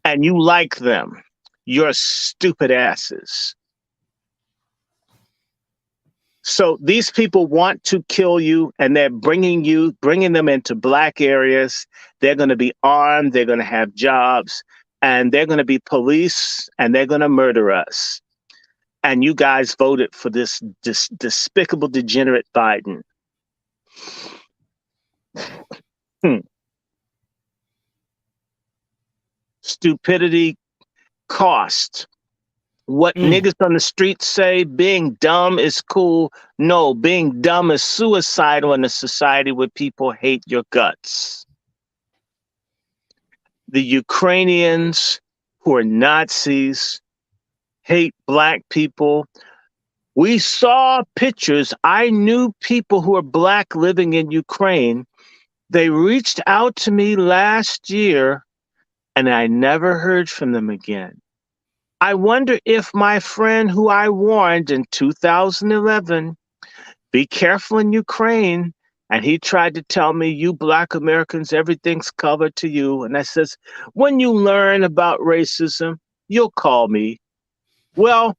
And you like them. You're stupid asses. So these people want to kill you, and they're bringing them into Black areas. They're going to be armed. They're going to have jobs, and they're going to be police, and they're going to murder us. And you guys voted for this despicable, degenerate Biden. stupidity costs. What niggas on the streets say, being dumb is cool. No, being dumb is suicidal in a society where people hate your guts. The Ukrainians who are Nazis hate Black people. We saw pictures. I knew people who are Black living in Ukraine. They reached out to me last year and I never heard from them again. I wonder if my friend who I warned in 2011, be careful in Ukraine, and he tried to tell me, you Black Americans, everything's covered to you. And I says, when you learn about racism, you'll call me. Well,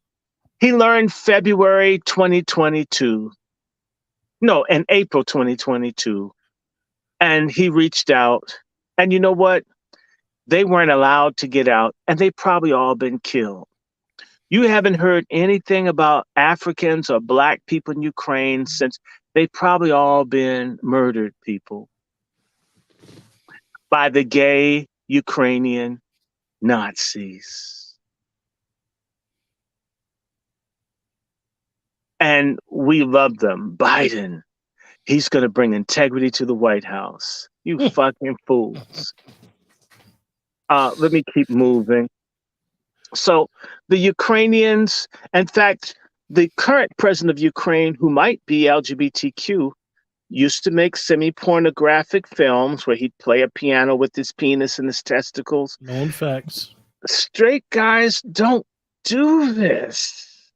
he learned February 2022. No, in April 2022. And he reached out. And you know what? They weren't allowed to get out, and they probably all been killed. You haven't heard anything about Africans or Black people in Ukraine since they probably all been murdered people by the gay Ukrainian Nazis. And we love them. Biden, he's going to bring integrity to the White House. You fucking fools. Let me keep moving. So the Ukrainians, in fact, the current president of Ukraine, who might be LGBTQ, used to make semi-pornographic films where he'd play a piano with his penis and his testicles. Known facts. Straight guys don't do this.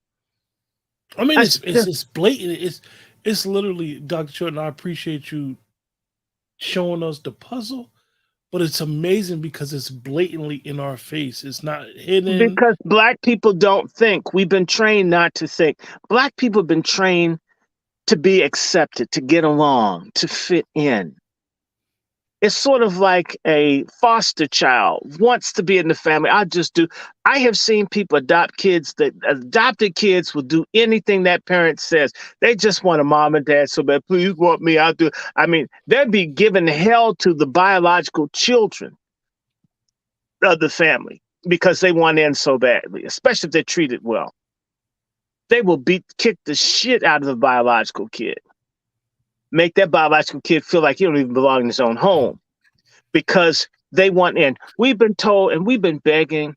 I mean, it's blatant. It's literally, Dr. Shorten, I appreciate you showing us the puzzle. But it's amazing because it's blatantly in our face. It's not hidden. Because Black people don't think. We've been trained not to think. Black people have been trained to be accepted, to get along, to fit in. It's sort of like a foster child wants to be in the family. I have seen people adopt kids that adopted kids will do anything that parent says. They just want a mom and dad so bad. Please want me. I'll do. I mean, they'd be giving hell to the biological children of the family because they want in so badly, especially if they're treated well. They will kick the shit out of the biological kid. Make that biological kid feel like he don't even belong in his own home because they want in. We've been told and we've been begging,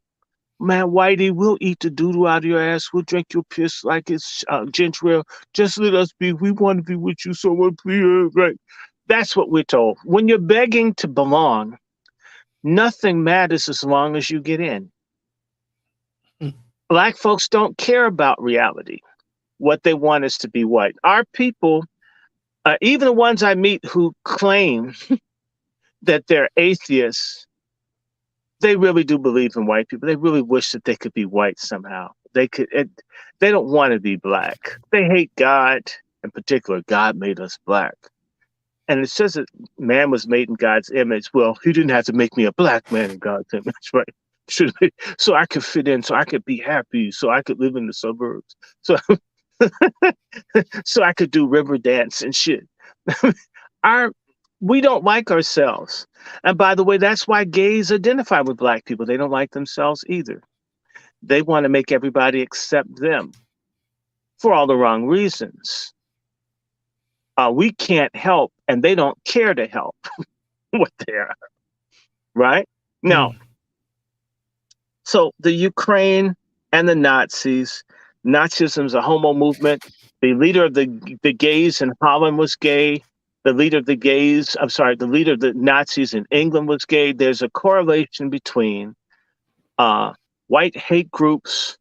man, Whitey, we'll eat the doodle out of your ass. We'll drink your piss like it's ginger ale. Just let us be. We want to be with you so much. Right? That's what we're told. When you're begging to belong, nothing matters as long as you get in. Black folks don't care about reality. What they want is to be white. Our people, even the ones I meet who claim that they're atheists, they really do believe in white people. They really wish that they could be white somehow. They don't want to be Black. They hate God. In particular, God made us Black. And it says that man was made in God's image. Well, he didn't have to make me a Black man in God's image, right? So I could fit in, so I could be happy, so I could live in the suburbs. So so I could do river dance and shit. We don't like ourselves. And by the way, that's why gays identify with Black people. They don't like themselves either. They want to make everybody accept them for all the wrong reasons. We can't help, and they don't care to help what they are. Right? Now, so the Ukraine and the Nazis, Nazism is a homo movement. The leader of the gays in Holland was gay. The leader of the Nazis in England was gay. There's a correlation between white hate groups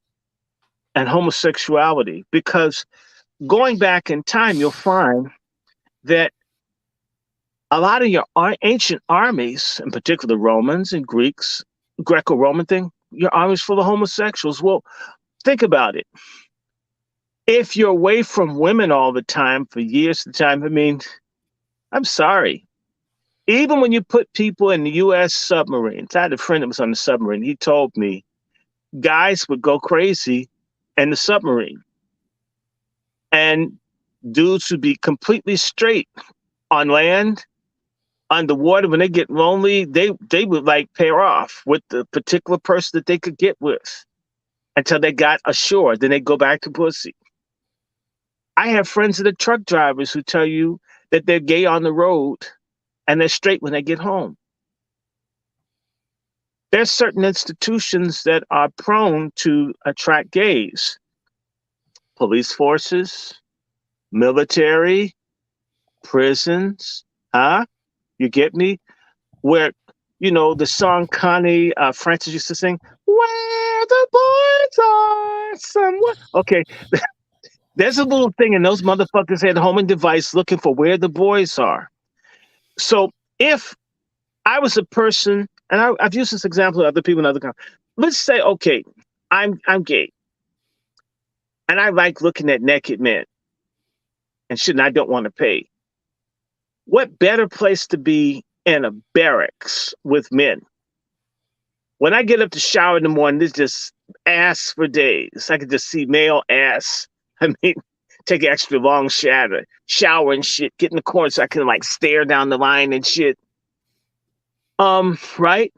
and homosexuality, because going back in time, you'll find that a lot of your ancient armies, in particular the Romans and Greeks, Greco-Roman thing, your army's full of homosexuals. Well, think about it. If you're away from women all the time for years at a time, I mean, I'm sorry. Even when you put people in the U.S. submarines, I had a friend that was on the submarine. He told me guys would go crazy in the submarine. And dudes would be completely straight on land underwater, when they get lonely, they would like pair off with the particular person that they could get with until they got ashore. Then they go back to pussy. I have friends that are truck drivers who tell you that they're gay on the road and they're straight when they get home. There's certain institutions that are prone to attract gays. Police forces, military, prisons, huh? You get me? Where, the song Connie Francis used to sing, "Where the boys are somewhere." Okay, there's a little thing, and those motherfuckers had homing device looking for where the boys are. So if I was a person, and I've used this example with other people in other countries. Let's say, okay, I'm gay, and I like looking at naked men, and shit, and I don't want to pay. What better place to be in a barracks with men? When I get up to shower in the morning, there's just ass for days. I could just see male ass. I mean, take an extra long shower and shit, get in the corner so I can like stare down the line and shit. Right?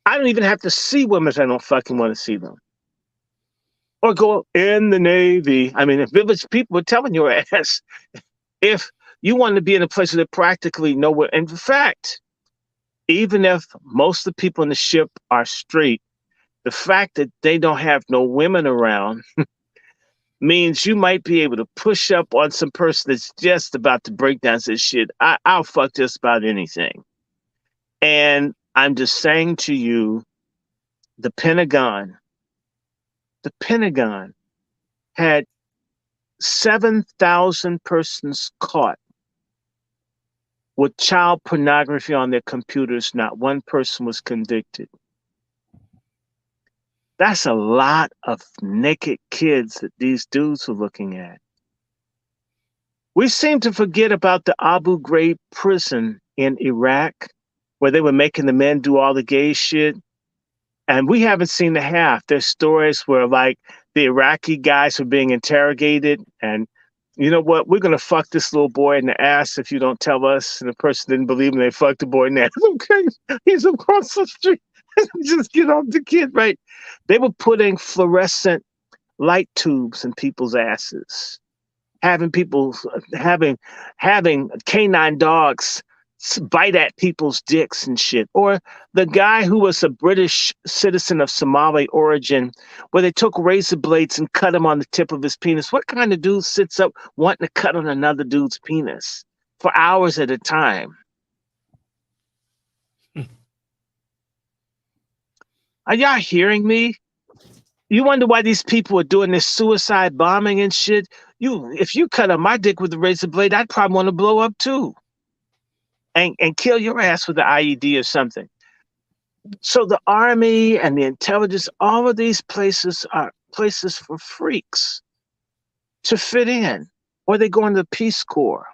I don't even have to see women if I don't fucking want to see them. Or go in the Navy. I mean, if village people were telling your ass, if you want to be in a place where they practically know where, in fact, even if most of the people in the ship are straight, the fact that they don't have no women around means you might be able to push up on some person that's just about to break down and say, shit, I'll fuck just about anything. And I'm just saying to you, the Pentagon had 7,000 persons caught with child pornography on their computers. Not one person was convicted. That's a lot of naked kids that these dudes were looking at. We seem to forget about the Abu Ghraib prison in Iraq, where they were making the men do all the gay shit. And we haven't seen the half. There's stories where like the Iraqi guys were being interrogated and, you know what, we're going to fuck this little boy in the ass if you don't tell us. And the person didn't believe him. They fucked the boy in the ass. Okay, he's across the street. Just get off the kid, right? They were putting fluorescent light tubes in people's asses, having canine dogs bite at people's dicks and shit. Or the guy who was a British citizen of Somali origin, where they took razor blades and cut him on the tip of his penis. What kind of dude sits up wanting to cut on another dude's penis for hours at a time? Are y'all hearing me? You wonder why these people are doing this suicide bombing and shit? If you cut on my dick with a razor blade, I'd probably want to blow up too. And kill your ass with an IED or something. So the army and the intelligence, all of these places are places for freaks to fit in. Or they go into the Peace Corps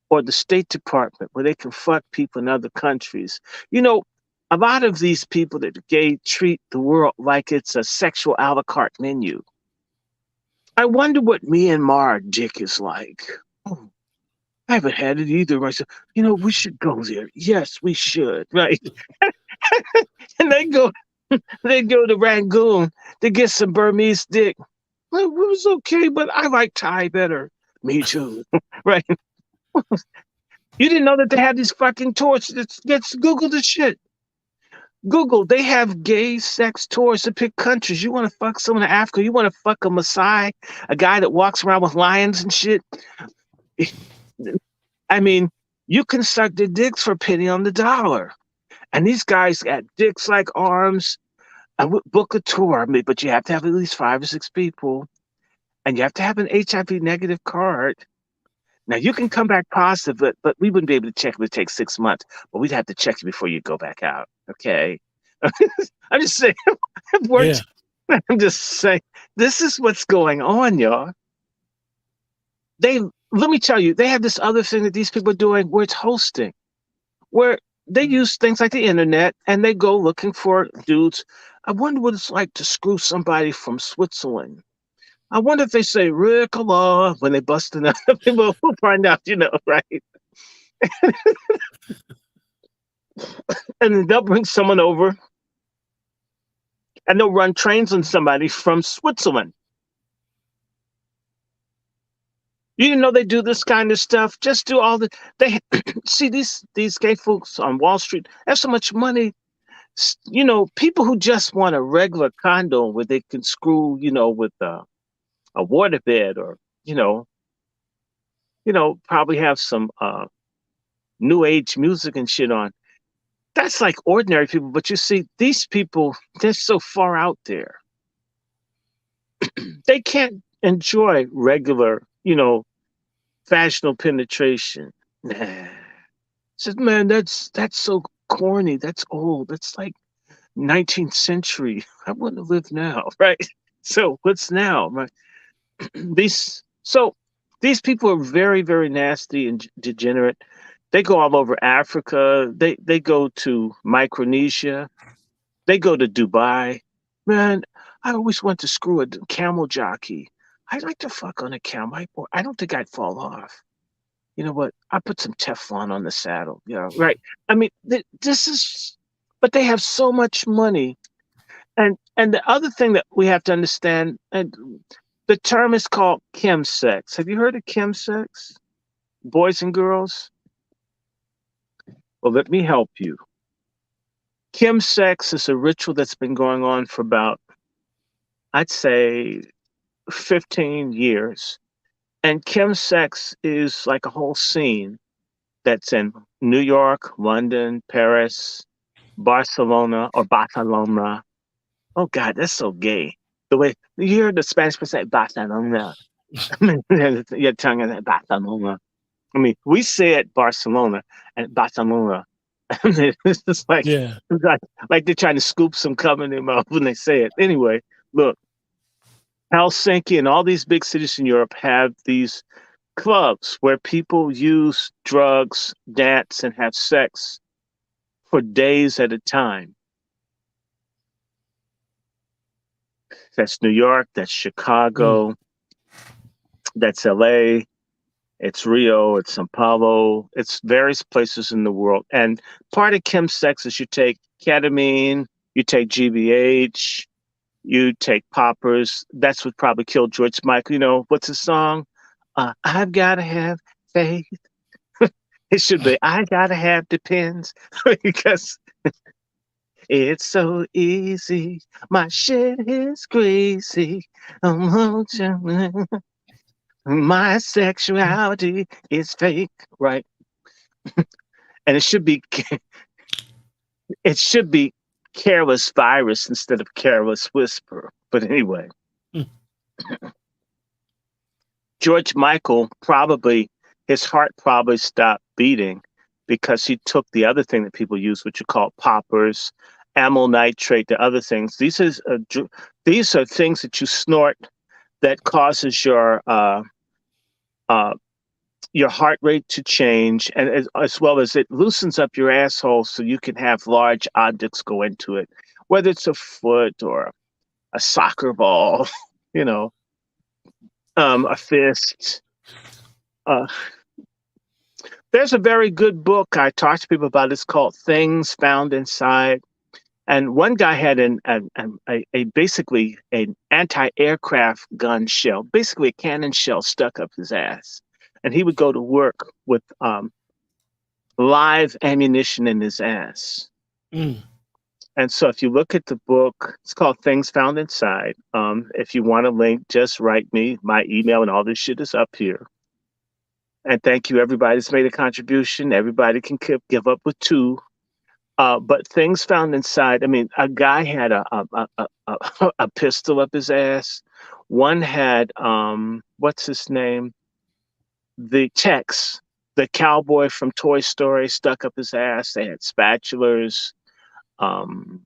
or the State Department where they can fuck people in other countries. You know, a lot of these people that are gay treat the world like it's a sexual a la carte menu. I wonder what Myanmar dick is like. Oh, I haven't had it either. I said, we should go there. Yes, we should. Right. And they go to Rangoon to get some Burmese dick. Well, it was okay, but I like Thai better. Me too. Right. You didn't know that they had these fucking tours. Let's Google the shit. Google, they have gay sex tours to pick countries. You want to fuck someone in Africa? You want to fuck a Maasai, a guy that walks around with lions and shit? I mean, you can suck their dicks for a penny on the dollar. And these guys got dicks like arms. I would book a tour, but you have to have at least 5 or 6 people. And you have to have an HIV negative card. Now, you can come back positive, but we wouldn't be able to check. It would take 6 months. But we'd have to check you before you go back out. Okay? I'm just saying. It works. Yeah. I'm just saying. This is what's going on, y'all. Let me tell you, they have this other thing that these people are doing where it's hosting, where they use things like the internet and they go looking for dudes. I wonder what it's like to screw somebody from Switzerland. I wonder if they say Ricola when they bust another. We'll find out, right? And then they'll bring someone over and they'll run trains on somebody from Switzerland. You didn't know they do this kind of stuff. Just do all the they see these gay folks on Wall Street have so much money. You know, people who just want a regular condo where they can screw, you know, with a waterbed, or probably have some new age music and shit on. That's like ordinary people. But you see, these people, they're so far out there. They can't enjoy regular, vaginal penetration. Nah. Says, man, that's so corny. That's old. That's like 19th century. I want to live now, right? So what's now? Right? These people are very, very nasty and degenerate. They go all over Africa. They go to Micronesia. They go to Dubai. Man, I always want to screw a camel jockey. I'd like to fuck on a camel. I don't think I'd fall off. You know what? I put some Teflon on the saddle. Yeah, right. I mean, this is, but they have so much money. And the other thing that we have to understand, and the term is called chemsex. Have you heard of chemsex? Boys and girls? Well, let me help you. Chemsex is a ritual that's been going on for about, I'd say, 15 years. And chemsex is like a whole scene that's in New York, London, Paris, Barcelona. Oh God, that's so gay. The way you hear the Spanish person say Barcelona. Your tongue is Barcelona. I mean, we say it Barcelona and Barcelona. It's just like, Yeah. like they're trying to scoop some cum in their mouth when they say it. Anyway, look, Helsinki and all these big cities in Europe have these clubs where people use drugs, dance, and have sex for days at a time. That's New York, that's Chicago, that's LA, it's Rio, it's Sao Paulo, it's various places in the world. And part of chemsex is you take ketamine, you take GBH, you take poppers. That's what probably killed George Michael. You know, what's his song? I've got to have faith. It should be, I got to have depends. Because it's so easy. My shit is crazy. My sexuality is fake, right? And it should be careless virus instead of careless whisper. But anyway, George Michael his heart probably stopped beating because he took the other thing that people use, which are called poppers, amyl nitrate, the other things. These are things that you snort that causes your heart rate to change, and as well as it loosens up your asshole so you can have large objects go into it, whether it's a foot or a soccer ball, a fist. There's a very good book I talk to people about. It's called Things Found Inside. And one guy had basically an anti-aircraft gun shell, basically a cannon shell stuck up his ass. And he would go to work with live ammunition in his ass. And so if you look at the book, it's called Things Found Inside. If you want a link, just write me. My email and all this shit is up here. And thank you, everybody that's made a contribution. Everybody can give up with $2. But Things Found Inside, I mean, a guy had a pistol up his ass. One had, what's his name? The Tex, the cowboy from Toy Story, stuck up his ass. They had spatulas, pots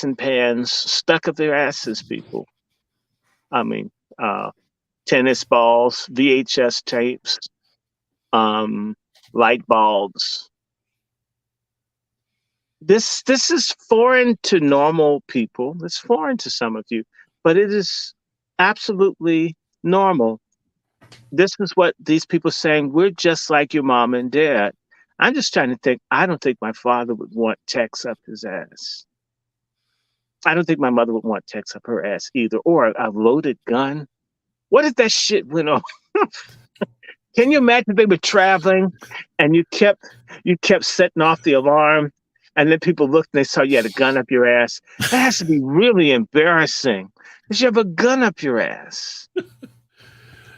and pans stuck up their asses, people. I mean, tennis balls, VHS tapes, light bulbs. This is foreign to normal people. It's foreign to some of you, but it is absolutely normal. This is what these people are saying. We're just like your mom and dad. I'm just trying to think. I don't think my father would want Tex up his ass. I don't think my mother would want Tex up her ass either, or a loaded gun. What if that shit went off? Can you imagine they were traveling and you kept setting off the alarm, and then people looked and they saw you had a gun up your ass? That has to be really embarrassing because you have a gun up your ass.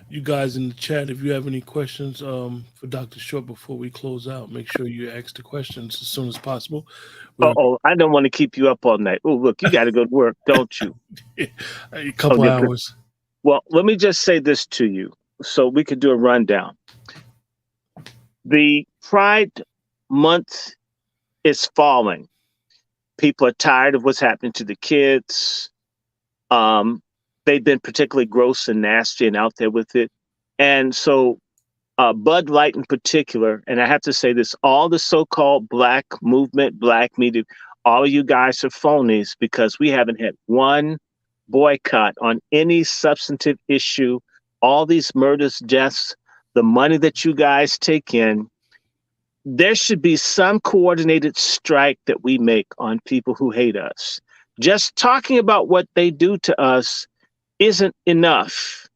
You guys in the chat, if you have any questions for Dr. Short before we close out, make sure you ask the questions as soon as possible. Oh, I don't want to keep you up all night. Oh, look, you got to go to work, don't you? A couple hours. Well, let me just say this to you so we could do a rundown. The Pride Month is falling. People are tired of what's happening to the kids. They've been particularly gross and nasty and out there with it. And so Bud Light in particular, and I have to say this, all the so-called Black movement, Black media, all of you guys are phonies because we haven't had one boycott on any substantive issue. All these murders, deaths, the money that you guys take in, there should be some coordinated strike that we make on people who hate us. Just talking about what they do to us isn't enough.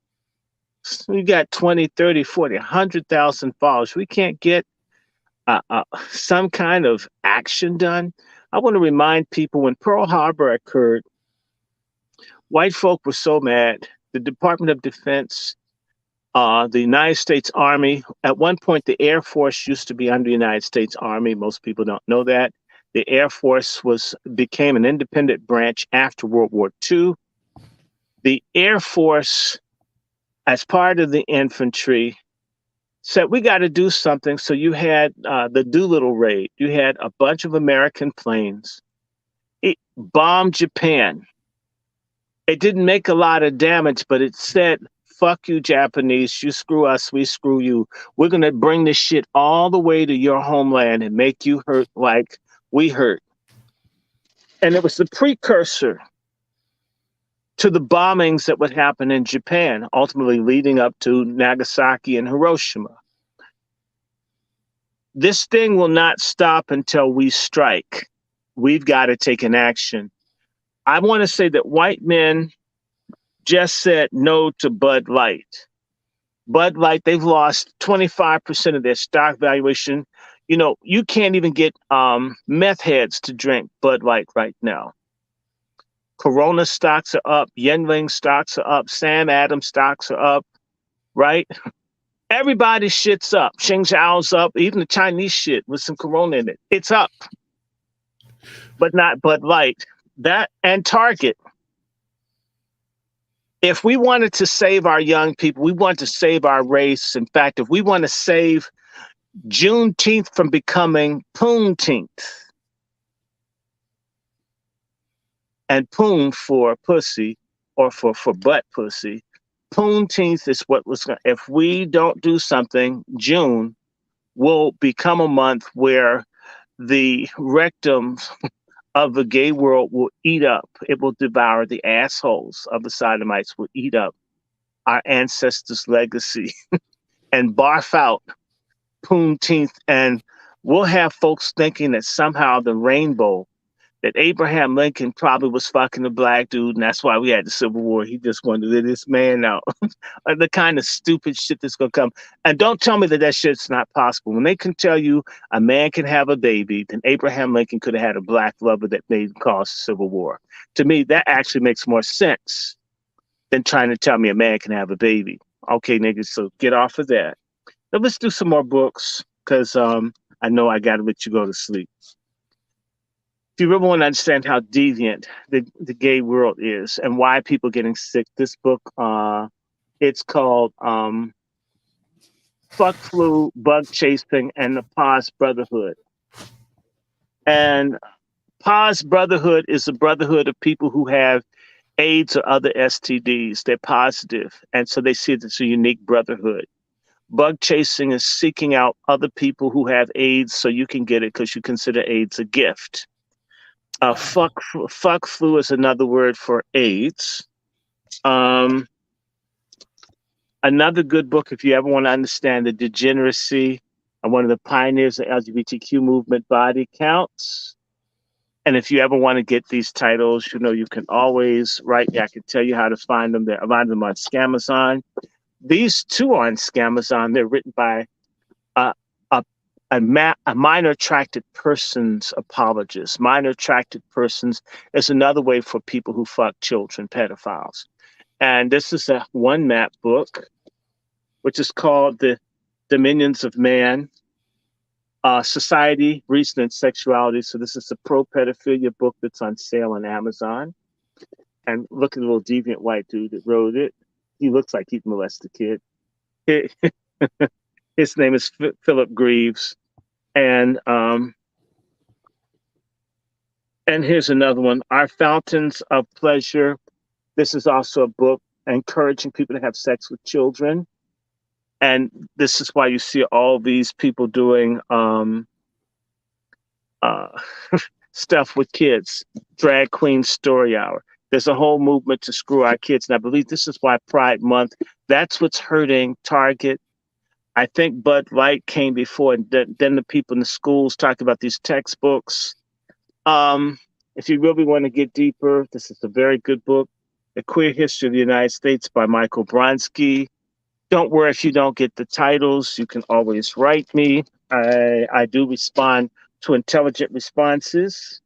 We got 20, 30, 40, 100,000 followers. We can't get some kind of action done. I want to remind people when Pearl Harbor occurred, white folk were so mad. The Department of Defense, the United States Army, at one point, the Air Force used to be under the United States Army. Most people don't know that. The Air Force became an independent branch after World War II. The Air Force, as part of the infantry, said, we got to do something. So you had the Doolittle raid. You had a bunch of American planes. It bombed Japan. It didn't make a lot of damage, but it said, fuck you, Japanese. You screw us, we screw you. We're going to bring this shit all the way to your homeland and make you hurt like we hurt. And it was the precursor to the bombings that would happen in Japan, ultimately leading up to Nagasaki and Hiroshima. This thing will not stop until we strike. We've got to take an action. I want to say that white men just said no to Bud Light. Bud Light, they've lost 25% of their stock valuation. You know, you can't even get meth heads to drink Bud Light right now. Corona stocks are up, Yuengling stocks are up, Sam Adams stocks are up, right? Everybody's shit's up. Xingjiao's up, even the Chinese shit with some Corona in it. It's up, but not Bud Light. That and Target. If we wanted to save our young people, we want to save our race. In fact, if we want to save Juneteenth from becoming Poonteenth, and poon for pussy or for butt pussy, Poonteenth is what was going to, if we don't do something, June will become a month where the rectum of the gay world will eat up. It will devour the assholes of the sodomites, will eat up our ancestors' legacy and barf out Poonteenth. And we'll have folks thinking that somehow the rainbow, that Abraham Lincoln probably was fucking a black dude, and that's why we had the Civil War. He just wanted to let this man out. The kind of stupid shit that's going to come. And don't tell me that that shit's not possible. When they can tell you a man can have a baby, then Abraham Lincoln could have had a black lover that made cause the Civil War. To me, that actually makes more sense than trying to tell me a man can have a baby. Okay, niggas, so get off of that. Now let's do some more books, because I know I got to let you go to sleep. If you really want to understand how deviant the gay world is and why people are getting sick, this book, it's called Fuck Flu, Bug Chasing, and the Paz Brotherhood. And Paz Brotherhood is a brotherhood of people who have AIDS or other STDs. They're positive, and so they see it as a unique brotherhood. Bug chasing is seeking out other people who have AIDS so you can get it because you consider AIDS a gift. Fuck flu is another word for AIDS. Another good book, if you ever want to understand the degeneracy and one of the pioneers of the LGBTQ movement, Body Counts. And if you ever want to get these titles, you can always write me. I can tell you how to find them. There, a lot of them on Scamazon. These two are on Scamazon. They're written by a minor attracted persons apologist. Minor attracted persons is another way for people who fuck children, pedophiles. And this is a one map book, which is called The Dominions of Man, Society, Reason, and Sexuality. So this is a pro-pedophilia book that's on sale on Amazon. And look at the little deviant white dude that wrote it. He looks like he'd molest a kid. His name is Philip Greaves. And here's another one, Our Fountains of Pleasure. This is also a book encouraging people to have sex with children. And this is why you see all these people doing stuff with kids, drag queen story hour. There's a whole movement to screw our kids. And I believe this is why Pride Month, that's what's hurting Target. I think Bud Light came before, and then the people in the schools talk about these textbooks. If you really want to get deeper, this is a very good book, A Queer History of the United States by Michael Bronski. Don't worry if you don't get the titles. You can always write me. I do respond to intelligent responses.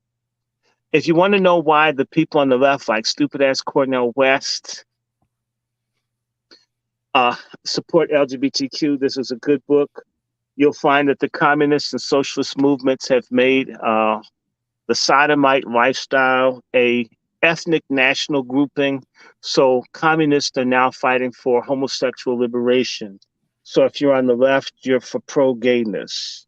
If you want to know why the people on the left, like stupid-ass Cornel West, support LGBTQ, this is a good book. You'll find that the communist and socialist movements have made the sodomite lifestyle a ethnic national grouping. So communists are now fighting for homosexual liberation. So if you're on the left, you're for pro-gayness.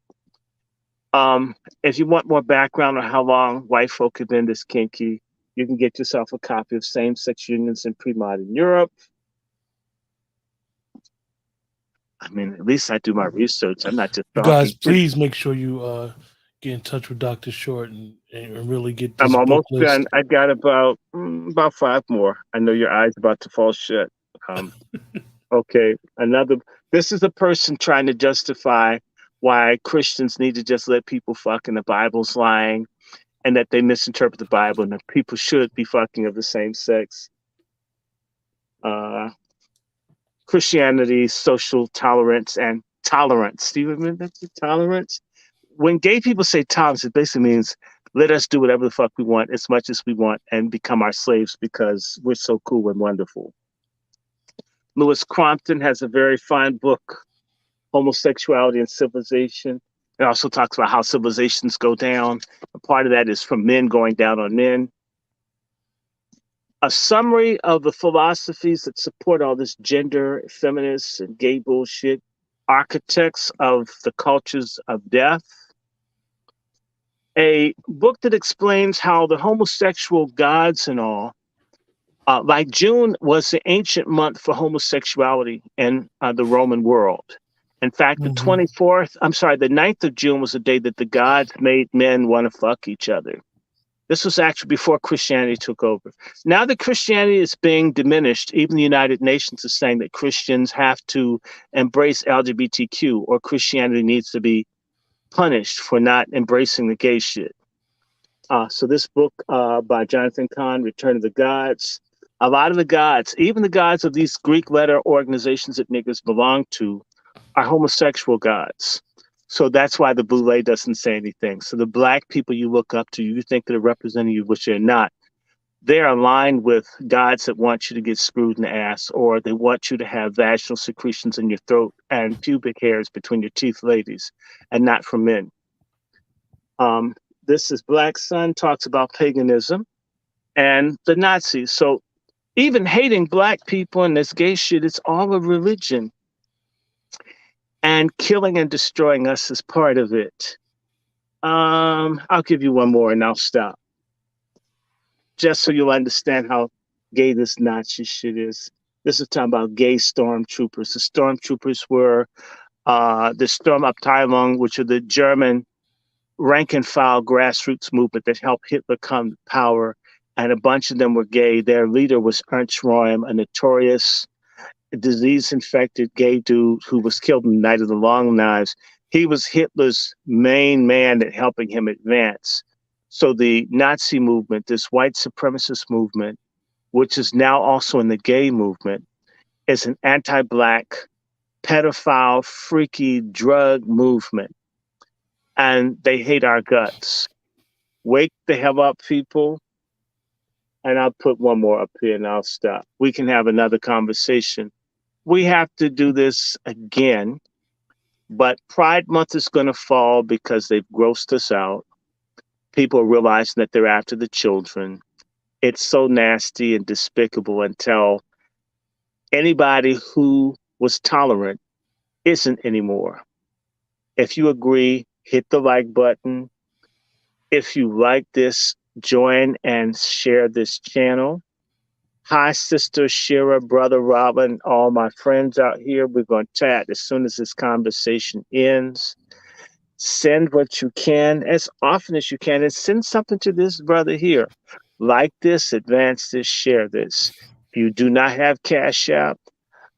If you want more background on how long white folk have been this kinky, you can get yourself a copy of Same-Sex Unions in Pre-Modern Europe. I mean, at least I do my research. I'm not just you guys, please make sure you get in touch with Dr. Short and really get this I'm almost book list. done. I got about 5 more. I know your eye's about to fall shut. Okay, this is a person trying to justify why Christians need to just let people fuck and the Bible's lying, and that they misinterpret the Bible, and that people should be fucking of the same sex. Christianity, social tolerance, and tolerance. Do you remember that? Tolerance? When gay people say tolerance, it basically means let us do whatever the fuck we want as much as we want and become our slaves because we're so cool and wonderful. Lewis Crompton has a very fine book, Homosexuality and Civilization. It also talks about how civilizations go down. A part of that is from men going down on men. A summary of the philosophies that support all this gender, feminists, and gay bullshit. Architects of the Cultures of Death. A book that explains how the homosexual gods and all, like June was the ancient month for homosexuality in the Roman world. In fact, the 9th of June was the day that the gods made men want to fuck each other. This was actually before Christianity took over. Now that Christianity is being diminished, even the United Nations is saying that Christians have to embrace LGBTQ, or Christianity needs to be punished for not embracing the gay shit. So this book by Jonathan Cahn, Return of the Gods, a lot of the gods, even the gods of these Greek letter organizations that niggas belong to, are homosexual gods. So that's why the Boule doesn't say anything. So the black people you look up to, you think they're representing you, which they're not. They're aligned with gods that want you to get screwed in the ass, or they want you to have vaginal secretions in your throat and pubic hairs between your teeth, ladies, and not for men. This is Black Sun, talks about paganism and the Nazis. So even hating black people and this gay shit, it's all a religion. And killing and destroying us is part of it. I'll give you one more and I'll stop. Just so you'll understand how gay this Nazi shit is. This is talking about gay stormtroopers. The stormtroopers were the Sturmabteilung, which are the German rank and file grassroots movement that helped Hitler come to power. And a bunch of them were gay. Their leader was Ernst Röhm, a notorious disease-infected gay dude who was killed in the Night of the Long Knives. He was Hitler's main man at helping him advance. So the Nazi movement, this white supremacist movement, which is now also in the gay movement, is an anti-Black, pedophile, freaky drug movement. And they hate our guts. Wake the hell up, people. And I'll put one more up here and I'll stop. We can have another conversation. We have to do this again, but Pride Month is going to fall because they've grossed us out. People are realizing that they're after the children. It's so nasty and despicable until anybody who was tolerant isn't anymore. If you agree, hit the like button. If you like this, join and share this channel. Hi, Sister Shira, Brother Robin, all my friends out here. We're going to chat as soon as this conversation ends. Send what you can as often as you can and send something to this brother here. Like this, advance this, share this. If you do not have Cash App,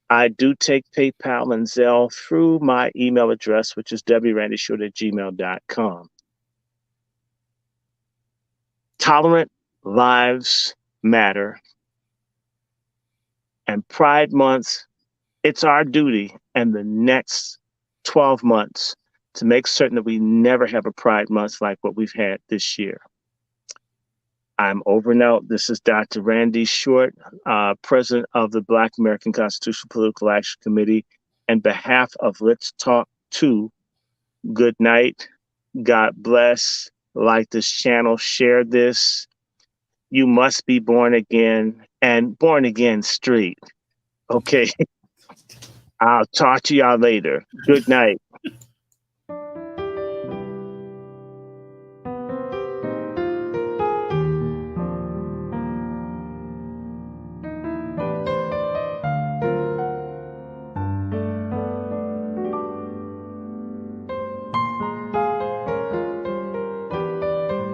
I do take PayPal and Zelle through my email address, which is wrandyshort@gmail.com. Tolerant lives matter. And Pride Month, it's our duty in the next 12 months to make certain that we never have a Pride Month like what we've had this year. I'm over now. This is Dr. Randy Short, President of the Black American Constitutional Political Action Committee. On behalf of Let's Talk 2, good night. God bless. Like this channel, share this. You must be born again, and born again straight. Okay. I'll talk to y'all later. Good night.